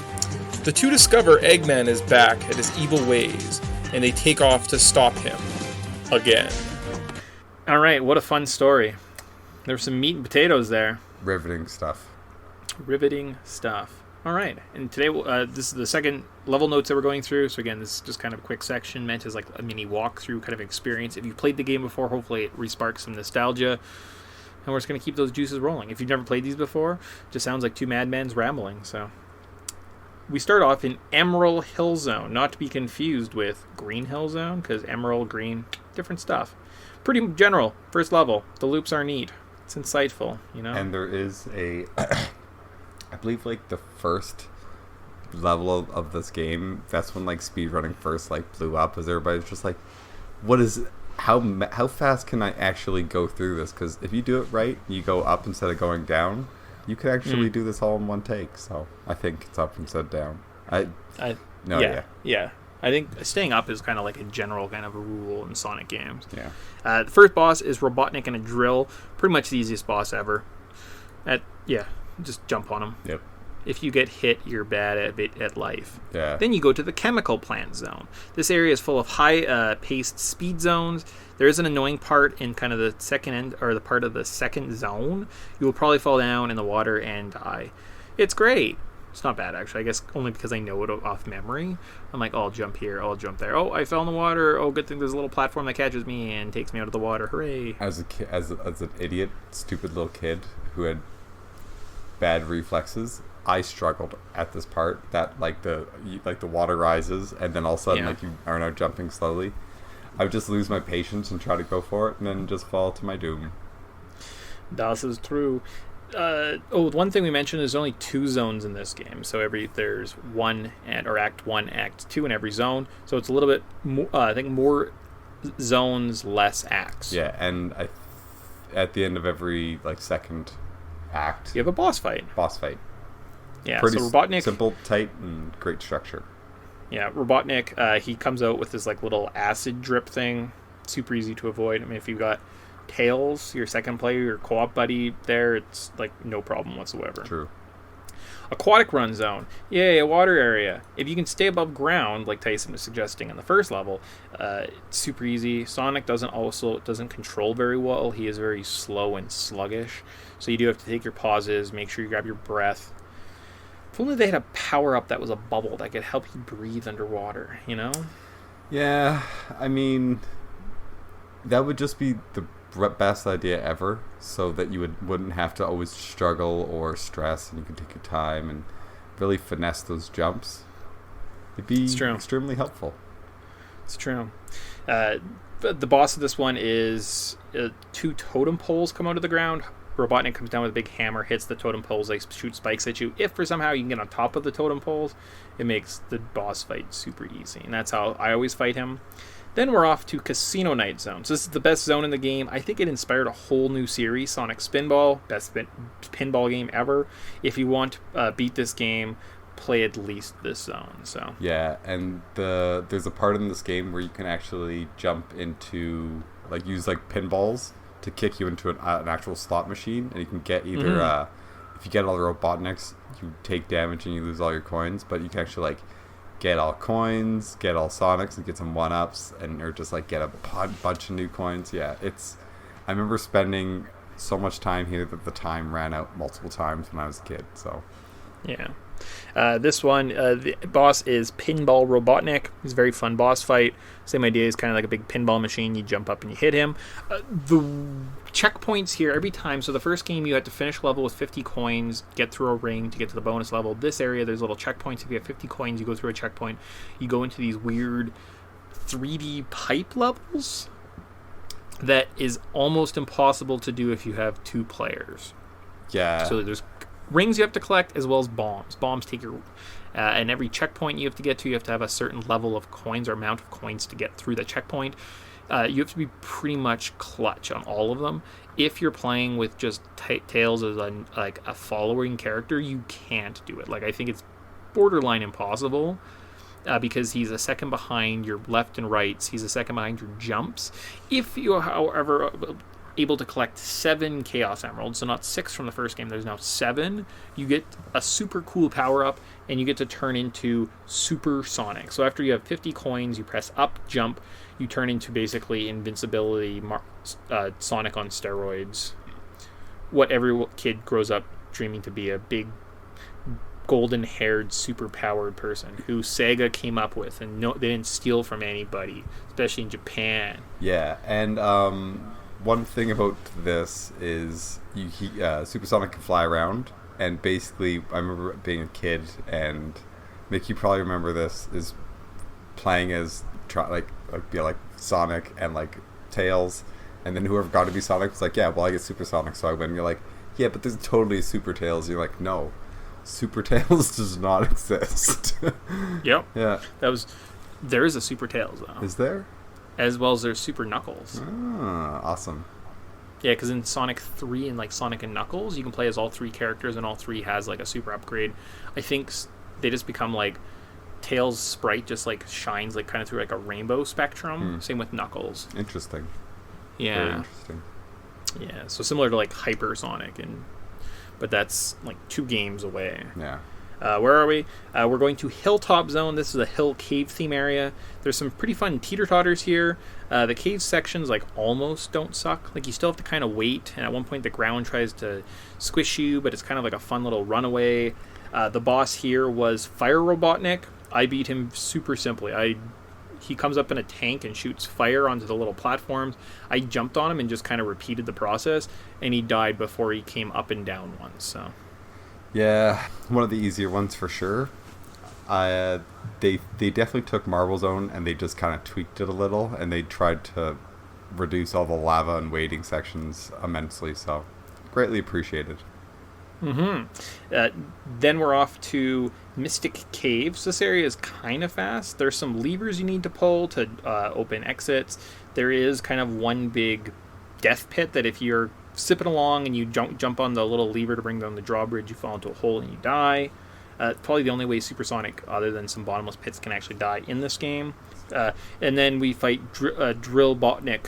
The two discover Eggman is back at his evil ways, and they take off to stop him. Again. All right, what a fun story. There's some meat and potatoes there. Riveting stuff. Riveting stuff. All right, and today this is the second level notes that we're going through. So again, this is just kind of a quick section meant as like a mini walkthrough kind of experience. If you've played the game before, hopefully it resparks some nostalgia. And we're just going to keep those juices rolling. If you've never played these before, it just sounds like 2 madmen's rambling. So we start off in Emerald Hill Zone, not to be confused with Green Hill Zone, because Emerald, Green, different stuff. Pretty general, first level. The loops are neat. It's insightful, you know? And there is a I believe like the first level of this game, that's when like speedrunning first like blew up, as everybody's just like, what is how fast can I actually go through this? Because if you do it right, you go up instead of going down, you could actually do this all in one take. So I think it's up instead of down. Yeah. I think staying up is kind of like a general kind of a rule in Sonic games. Yeah. The first boss is Robotnik and a drill. Pretty much the easiest boss ever. Just jump on him. Yep. If you get hit, you're bad at life. Yeah. Then you go to the chemical plant zone. This area is full of high-paced speed zones. There is an annoying part in kind of the second end, or the part of the second zone. You will probably fall down in the water and die. It's great. It's not bad, actually. I guess only because I know it off memory. I'm like, oh, I'll jump here. Oh, I'll jump there. Oh, I fell in the water. Oh, good thing there's a little platform that catches me and takes me out of the water. Hooray. As a kid, as an idiot, stupid little kid who had bad reflexes, I struggled at this part. That like the water rises and then all of a sudden like you are now jumping slowly. I would just lose my patience and try to go for it and then just fall to my doom. Das is true. One thing we mentioned is only 2 zones in this game. So there's Act 1, Act 2 in every zone. So it's a little bit more, I think more zones, less acts. Yeah, and at the end of every like second act, you have a boss fight. Yeah, pretty so Robotnik, simple, tight, and great structure. Yeah, Robotnik, he comes out with this like little acid drip thing. Super easy to avoid. I mean, if you've got Tails, your second player, your co-op buddy there, it's like no problem whatsoever. True. Aquatic run zone. Yay, a water area. If you can stay above ground, like Tyson was suggesting in the first level, it's super easy. Sonic doesn't control very well. He is very slow and sluggish. So you do have to take your pauses, make sure you grab your breath. If only they had a power-up that was a bubble that could help you breathe underwater, you know? Yeah, I mean, that would just be the best idea ever, so that you wouldn't have to always struggle or stress, and you could take your time and really finesse those jumps. It'd be extremely helpful. It's true. The boss of this one is 2 totem poles come out of the ground. Robotnik comes down with a big hammer, hits the totem poles, they shoot spikes at you. If for somehow you can get on top of the totem poles, it makes the boss fight super easy. And that's how I always fight him. Then we're off to Casino Night Zone. So this is the best zone in the game. I think it inspired a whole new series, Sonic Spinball, best pinball game ever. If you want to beat this game, play at least this zone. So yeah, and there's a part in this game where you can actually jump into, like, use like pinballs to kick you into an actual slot machine, and you can get either if you get all the Robotniks, you take damage and you lose all your coins, but you can actually like get all coins, get all Sonics, and get some 1-ups, or just like get a bunch of new coins. Yeah, I remember spending so much time here that the time ran out multiple times when I was a kid. So yeah. This one, the boss is Pinball Robotnik. It's a very fun boss fight. Same idea, is kind of like a big pinball machine. You jump up and you hit him. The checkpoints here every time. So the first game you had to finish level with 50 coins, get through a ring to get to the bonus level. This area, there's little checkpoints. If you have 50 coins, you go through a checkpoint. You go into these weird 3D pipe levels that is almost impossible to do if you have 2 players. yeah, So there's rings you have to collect, as well as bombs. Bombs take your... and every checkpoint you have to get to, you have to have a certain level of coins or amount of coins to get through the checkpoint. You have to be pretty much clutch on all of them. If you're playing with just Tails as a following character, you can't do it. Like, I think it's borderline impossible, because he's a second behind your left and rights. He's a second behind your jumps. If you, however, able to collect 7 Chaos Emeralds, so not 6 from the first game, there's now 7, you get a super cool power-up, and you get to turn into Super Sonic. So after you have 50 coins, you press up, jump, you turn into basically invincibility, Sonic on steroids. What every kid grows up dreaming to be, a big, golden-haired, super-powered person who Sega came up with, and they didn't steal from anybody, especially in Japan. yeah, and one thing about this is Super Sonic can fly around, and basically I remember being a kid, and Mick, you probably remember this, is playing as be like Sonic and like Tails, and then whoever got to be Sonic was like, yeah, well, I get Super Sonic, so I win. And you're like, yeah, but there's totally a Super Tails. And you're like, no, Super Tails does not exist. Yep. Yeah. There is a Super Tails though, Is there? as well as there's Super Knuckles. Ah, awesome. Yeah, because in Sonic 3 and like Sonic and Knuckles, you can play as all three characters, and all three has like a super upgrade. I think they just become like Tails' sprite just like shines like kind of through like a rainbow spectrum. Same with Knuckles. Interesting. Very Yeah, interesting. yeah. So similar to like Hyper Sonic, but that's like 2 games away. Yeah. Where are we? We're going to Hilltop Zone. This is a hill cave theme area. There's some pretty fun teeter-totters here. The cave sections like almost don't suck. Like you still have to kind of wait, and at one point the ground tries to squish you, but it's kind of like a fun little runaway. The boss here was Fire Robotnik. I beat him super simply. He comes up in a tank and shoots fire onto the little platforms. I jumped on him and just kind of repeated the process, and he died before he came up and down once. So. Yeah, one of the easier ones for sure. They definitely took Marble Zone and they just kind of tweaked it a little, and they tried to reduce all the lava and waiting sections immensely. So, greatly appreciated. Then we're off to Mystic Caves. This area is kind of fast. There's some levers you need to pull to open exits. There is kind of one big death pit that if you're sipping along and you jump on the little lever to bring down the drawbridge, you fall into a hole and you die. Probably the only way Supersonic, other than some bottomless pits, can actually die in this game. And then we fight Drill Robotnik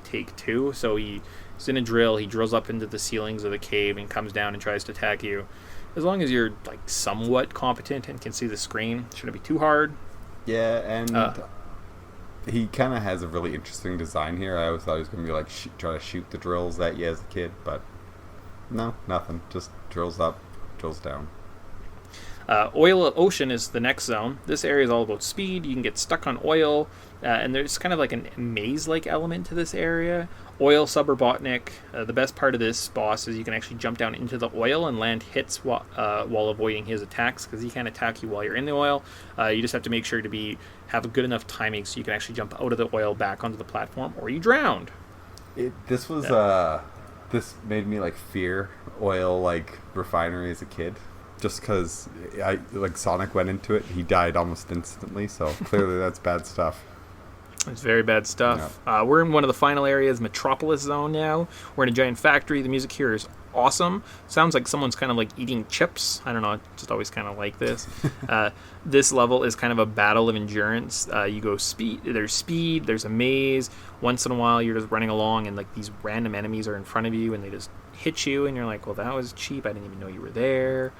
Take 2. So he's in a drill. He drills up into the ceilings of the cave and comes down and tries to attack you. As long as you're like somewhat competent and can see the screen, shouldn't be too hard. Yeah, and he kind of has a really interesting design here. I always thought he was going to be like try to shoot the drills at you as a kid, but no, nothing. Just drills up, drills down. Oil Ocean is the next zone. This area is all about speed. You can get stuck on oil, and there's kind of like a maze-like element to this area. Oil Sub-Robotnik. The best part of this boss is you can actually jump down into the oil and land hits while avoiding his attacks, because he can't attack you while you're in the oil. You just have to make sure to have a good enough timing so you can actually jump out of the oil back onto the platform, or you drowned. This made me like fear oil like refinery as a kid. Just because Sonic went into it, he died almost instantly. So clearly that's bad stuff. It's very bad stuff. Yeah. We're in one of the final areas, Metropolis Zone now. We're in a giant factory. The music here is awesome. Sounds like someone's kind of like eating chips. I don't know. I just always kind of like this. This level is kind of a battle of endurance. You go speed. There's a maze. Once in a while, you're just running along, and like these random enemies are in front of you, and they just hit you, and you're like, well, that was cheap. I didn't even know you were there.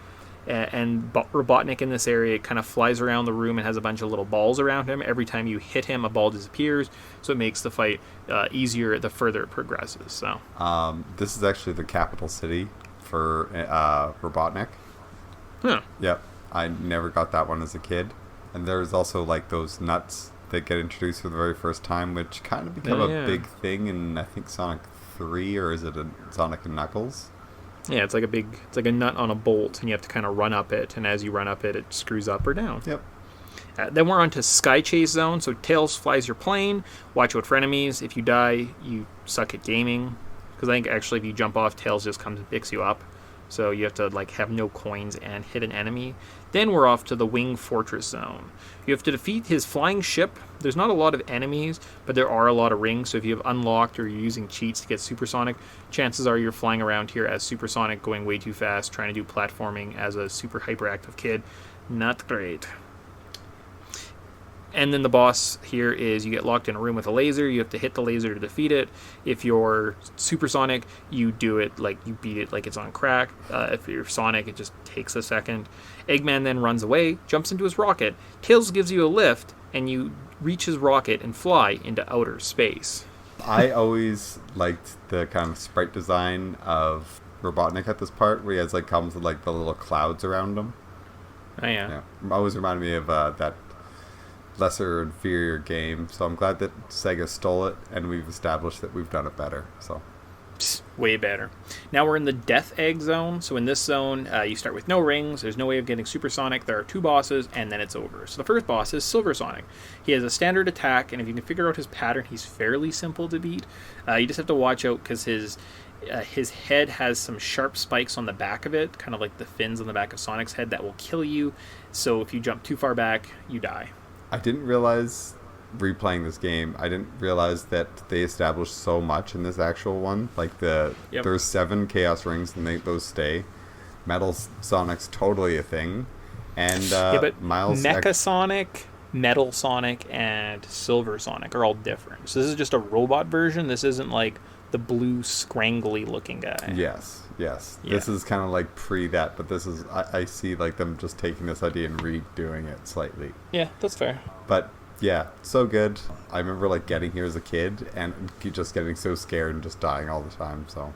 And Robotnik in this area kind of flies around the room and has a bunch of little balls around him. Every time you hit him, a ball disappears, so it makes the fight easier the further it progresses. So this is actually the capital city for Robotnik. Huh. Yep, I never got that one as a kid. And there's also like those nuts that get introduced for the very first time, which kind of become a big thing in, I think, Sonic 3, or is it in Sonic and Knuckles? Yeah, it's like a nut on a bolt, and you have to kind of run up it, and as you run up it, it screws up or down. Yep. Then we're on to Sky Chase Zone. So Tails flies your plane. Watch out for enemies. If you die, you suck at gaming. Because I think actually if you jump off, Tails just comes and picks you up. So you have to like have no coins and hit an enemy. Then we're off to the Wing Fortress Zone. You have to defeat his flying ship. There's not a lot of enemies, but there are a lot of rings. So if you have unlocked or you're using cheats to get Supersonic, chances are you're flying around here as Supersonic, going way too fast, trying to do platforming as a super hyperactive kid. Not great. And then the boss here is you get locked in a room with a laser. You have to hit the laser to defeat it. If you're Supersonic, you do it like you beat it like it's on crack. If you're Sonic, it just takes a second. Eggman then runs away, jumps into his rocket. Tails gives you a lift, and you reach his rocket and fly into outer space. I always liked the kind of sprite design of Robotnik at this part, where he has like comes with like the little clouds around him. Oh yeah. Always reminded me of that lesser inferior game, so I'm glad that Sega stole it, and we've established that we've done it better. So way better. Now we're in the Death Egg Zone. So in this zone, you start with no rings. There's no way of getting Supersonic. There are 2 bosses, and then it's over. So the first boss is Silver Sonic. He has a standard attack, and if you can figure out his pattern, he's fairly simple to beat. You just have to watch out because his His head has some sharp spikes on the back of it, kind of like the fins on the back of Sonic's head that will kill you. So if you jump too far back, you die. I didn't realize, replaying this game, I didn't realize that they established so much in this actual one. Like there's 7 Chaos Rings and those stay. Metal Sonic's totally a thing. And but Miles Mecha Sonic, Metal Sonic, and Silver Sonic are all different. So this is just a robot version. This isn't like the blue scrangly looking guy. Yes. Yeah. This is kind of like pre that, but this is, I see like them just taking this idea and redoing it slightly. Yeah, that's fair. But yeah, so good. I remember like getting here as a kid and just getting so scared and just dying all the time. So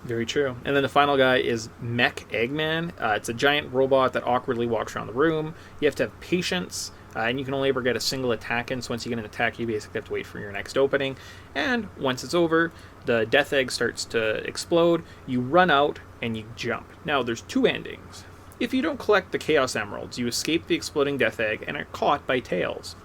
Very true. And then the final guy is Mech Eggman. It's a giant robot that awkwardly walks around the room. You have to have patience, and you can only ever get a single attack in. So once you get an attack, you basically have to wait for your next opening. And once it's over, the death egg starts to explode. You run out and you jump. Now, there's 2 endings. If you don't collect the Chaos Emeralds, you escape the exploding death egg and are caught by Tails.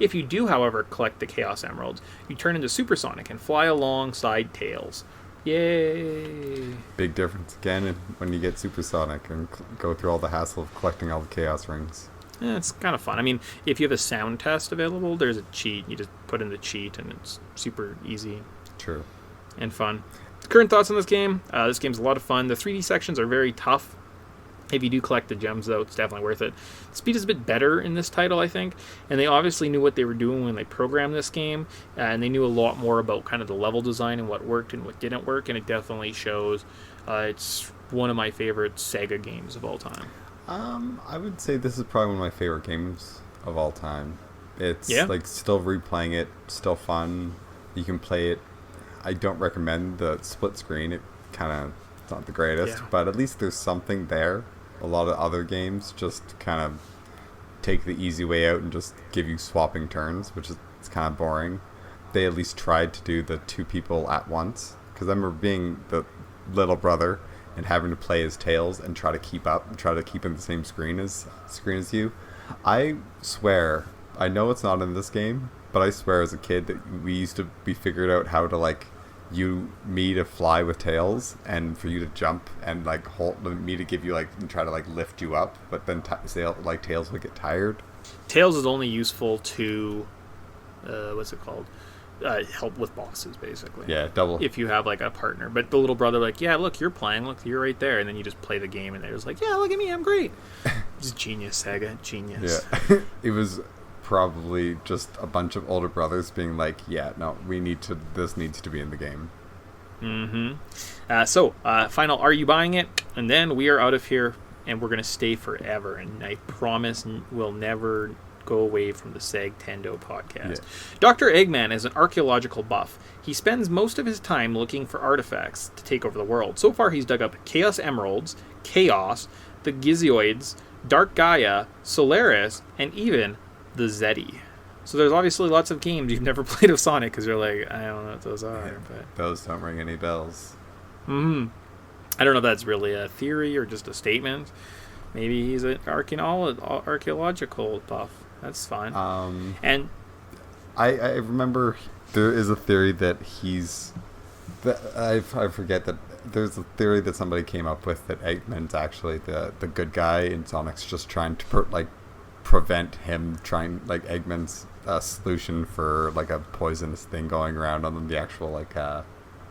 If you do, however, collect the Chaos Emeralds, you turn into Supersonic and fly alongside Tails. Yay! big difference again when you get Supersonic and go through all the hassle of collecting all the Chaos Rings. Yeah, it's kind of fun. I mean, if you have a sound test available, there's a cheat. You just put in the cheat, and it's super easy True. and fun. Current thoughts on this game? This game's a lot of fun. The 3D sections are very tough. If you do collect the gems, though, it's definitely worth it. The speed is a bit better in this title, I think, and they obviously knew what they were doing when they programmed this game, and they knew a lot more about kind of the level design and what worked and what didn't work, and it definitely shows. It's one of my favorite Sega games of all time. I would say this is probably one of my favorite games of all time. It's like still replaying it, still fun. You can play it. I don't recommend the split screen. It kind of, it's not the greatest, but at least there's something there. A lot of other games just kind of take the easy way out and just give you swapping turns, which is, it's kind of boring. They at least tried to do the 2 people at once, because I remember being the little brother and having to play as Tails and try to keep up and try to keep in the same screen as you. I swear, I know it's not in this game, but I swear as a kid that we used to be figured out how to like me to fly with Tails and for you to jump and like hold me to give you like and try to like lift you up, but then Tails would get tired. Tails is only useful to what's it called? Help with bosses, basically. Yeah, double. If you have like a partner, but the little brother, like, yeah, look, you're playing, look, you're right there, and then you just play the game, and they're just like, yeah, look at me, I'm great. Just genius, Sega, genius. Yeah, it was probably just a bunch of older brothers being like, yeah, no, this needs to be in the game. So, final, are you buying it? And then we are out of here, and we're gonna stay forever, and I promise we'll never go away from the Podtendo podcast. Yeah. Dr. Eggman is an archaeological buff. He spends most of his time looking for artifacts to take over the world. So far, he's dug up Chaos Emeralds, Chaos, the Gizoids, Dark Gaia, Solaris, and even the Zeti. So there's obviously lots of games you've never played of Sonic because you're like, I don't know what those are. Yeah, but those don't ring any bells. I don't know if that's really a theory or just a statement. Maybe he's an archaeological buff. That's fine. And I remember there is a theory that I forget that there's a theory that somebody came up with that Eggman's actually the good guy and Sonic's just trying to prevent him trying like Eggman's solution for like a poisonous thing going around on the actual like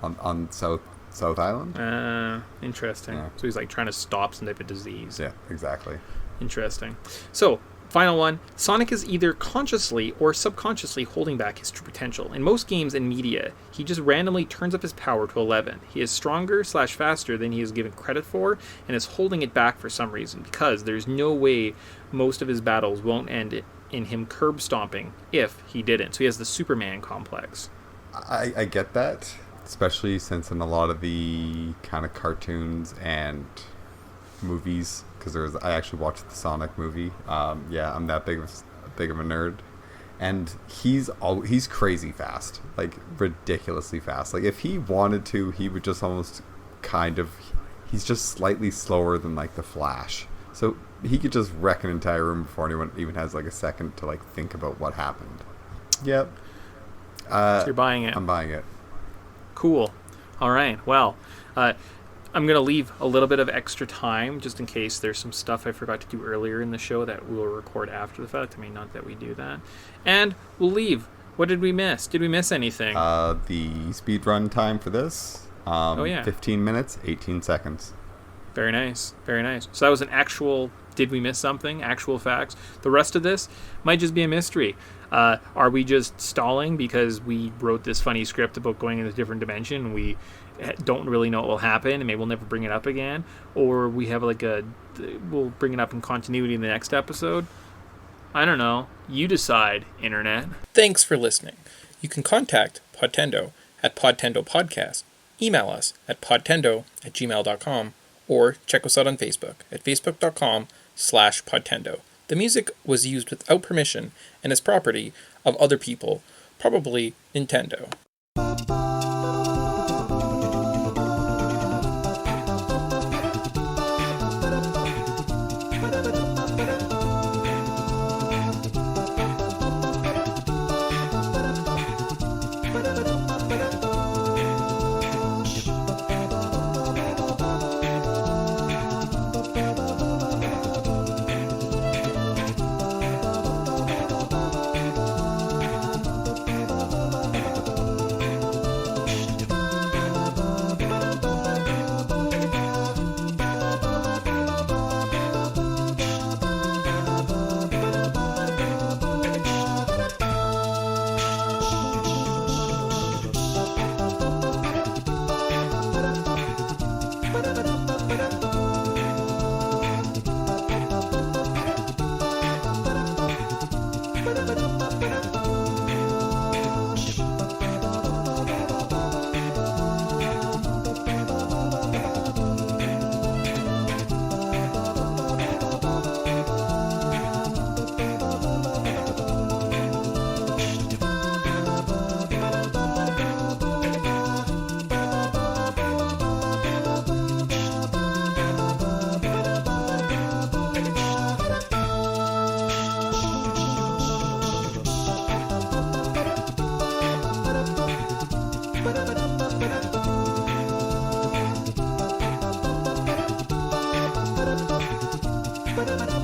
on South Island. Interesting. Yeah. So he's like trying to stop some type of disease. Yeah, exactly. Interesting. So, final one. Sonic is either consciously or subconsciously holding back his true potential. In most games and media, he just randomly turns up his power to 11. He is stronger/faster than he is given credit for, and is holding it back for some reason, because there's no way most of his battles won't end in him curb stomping if he didn't. So he has the Superman complex. I get that, especially since in a lot of the kind of cartoons and movies, because I actually watched the Sonic movie. Yeah, I'm that big of a nerd, and he's crazy fast, like ridiculously fast. Like if he wanted to, he would just almost he's just slightly slower than like the Flash, so he could just wreck an entire room before anyone even has like a second to like think about what happened. Yep. So you're buying it. I'm buying it. Cool. All right. Well, I'm going to leave a little bit of extra time just in case there's some stuff I forgot to do earlier in the show that we'll record after the fact. I mean, not that we do that. And we'll leave. What did we miss? Did we miss anything? The speed run time for this, 15 minutes, 18 seconds. Very nice. Very nice. So that was an actual, did we miss something? Actual facts. The rest of this might just be a mystery. Are we just stalling because we wrote this funny script about going in a different dimension and we don't really know what will happen and maybe we'll never bring it up again? Or we have we'll bring it up in continuity in the next episode? I don't know. You decide, Internet. Thanks for listening. You can contact Podtendo at Podtendo Podcast, email us at podtendo@gmail.com, or check us out on Facebook at facebook.com/Podtendo. The music was used without permission and is property of other people, probably Nintendo. Ba-da-ba-da.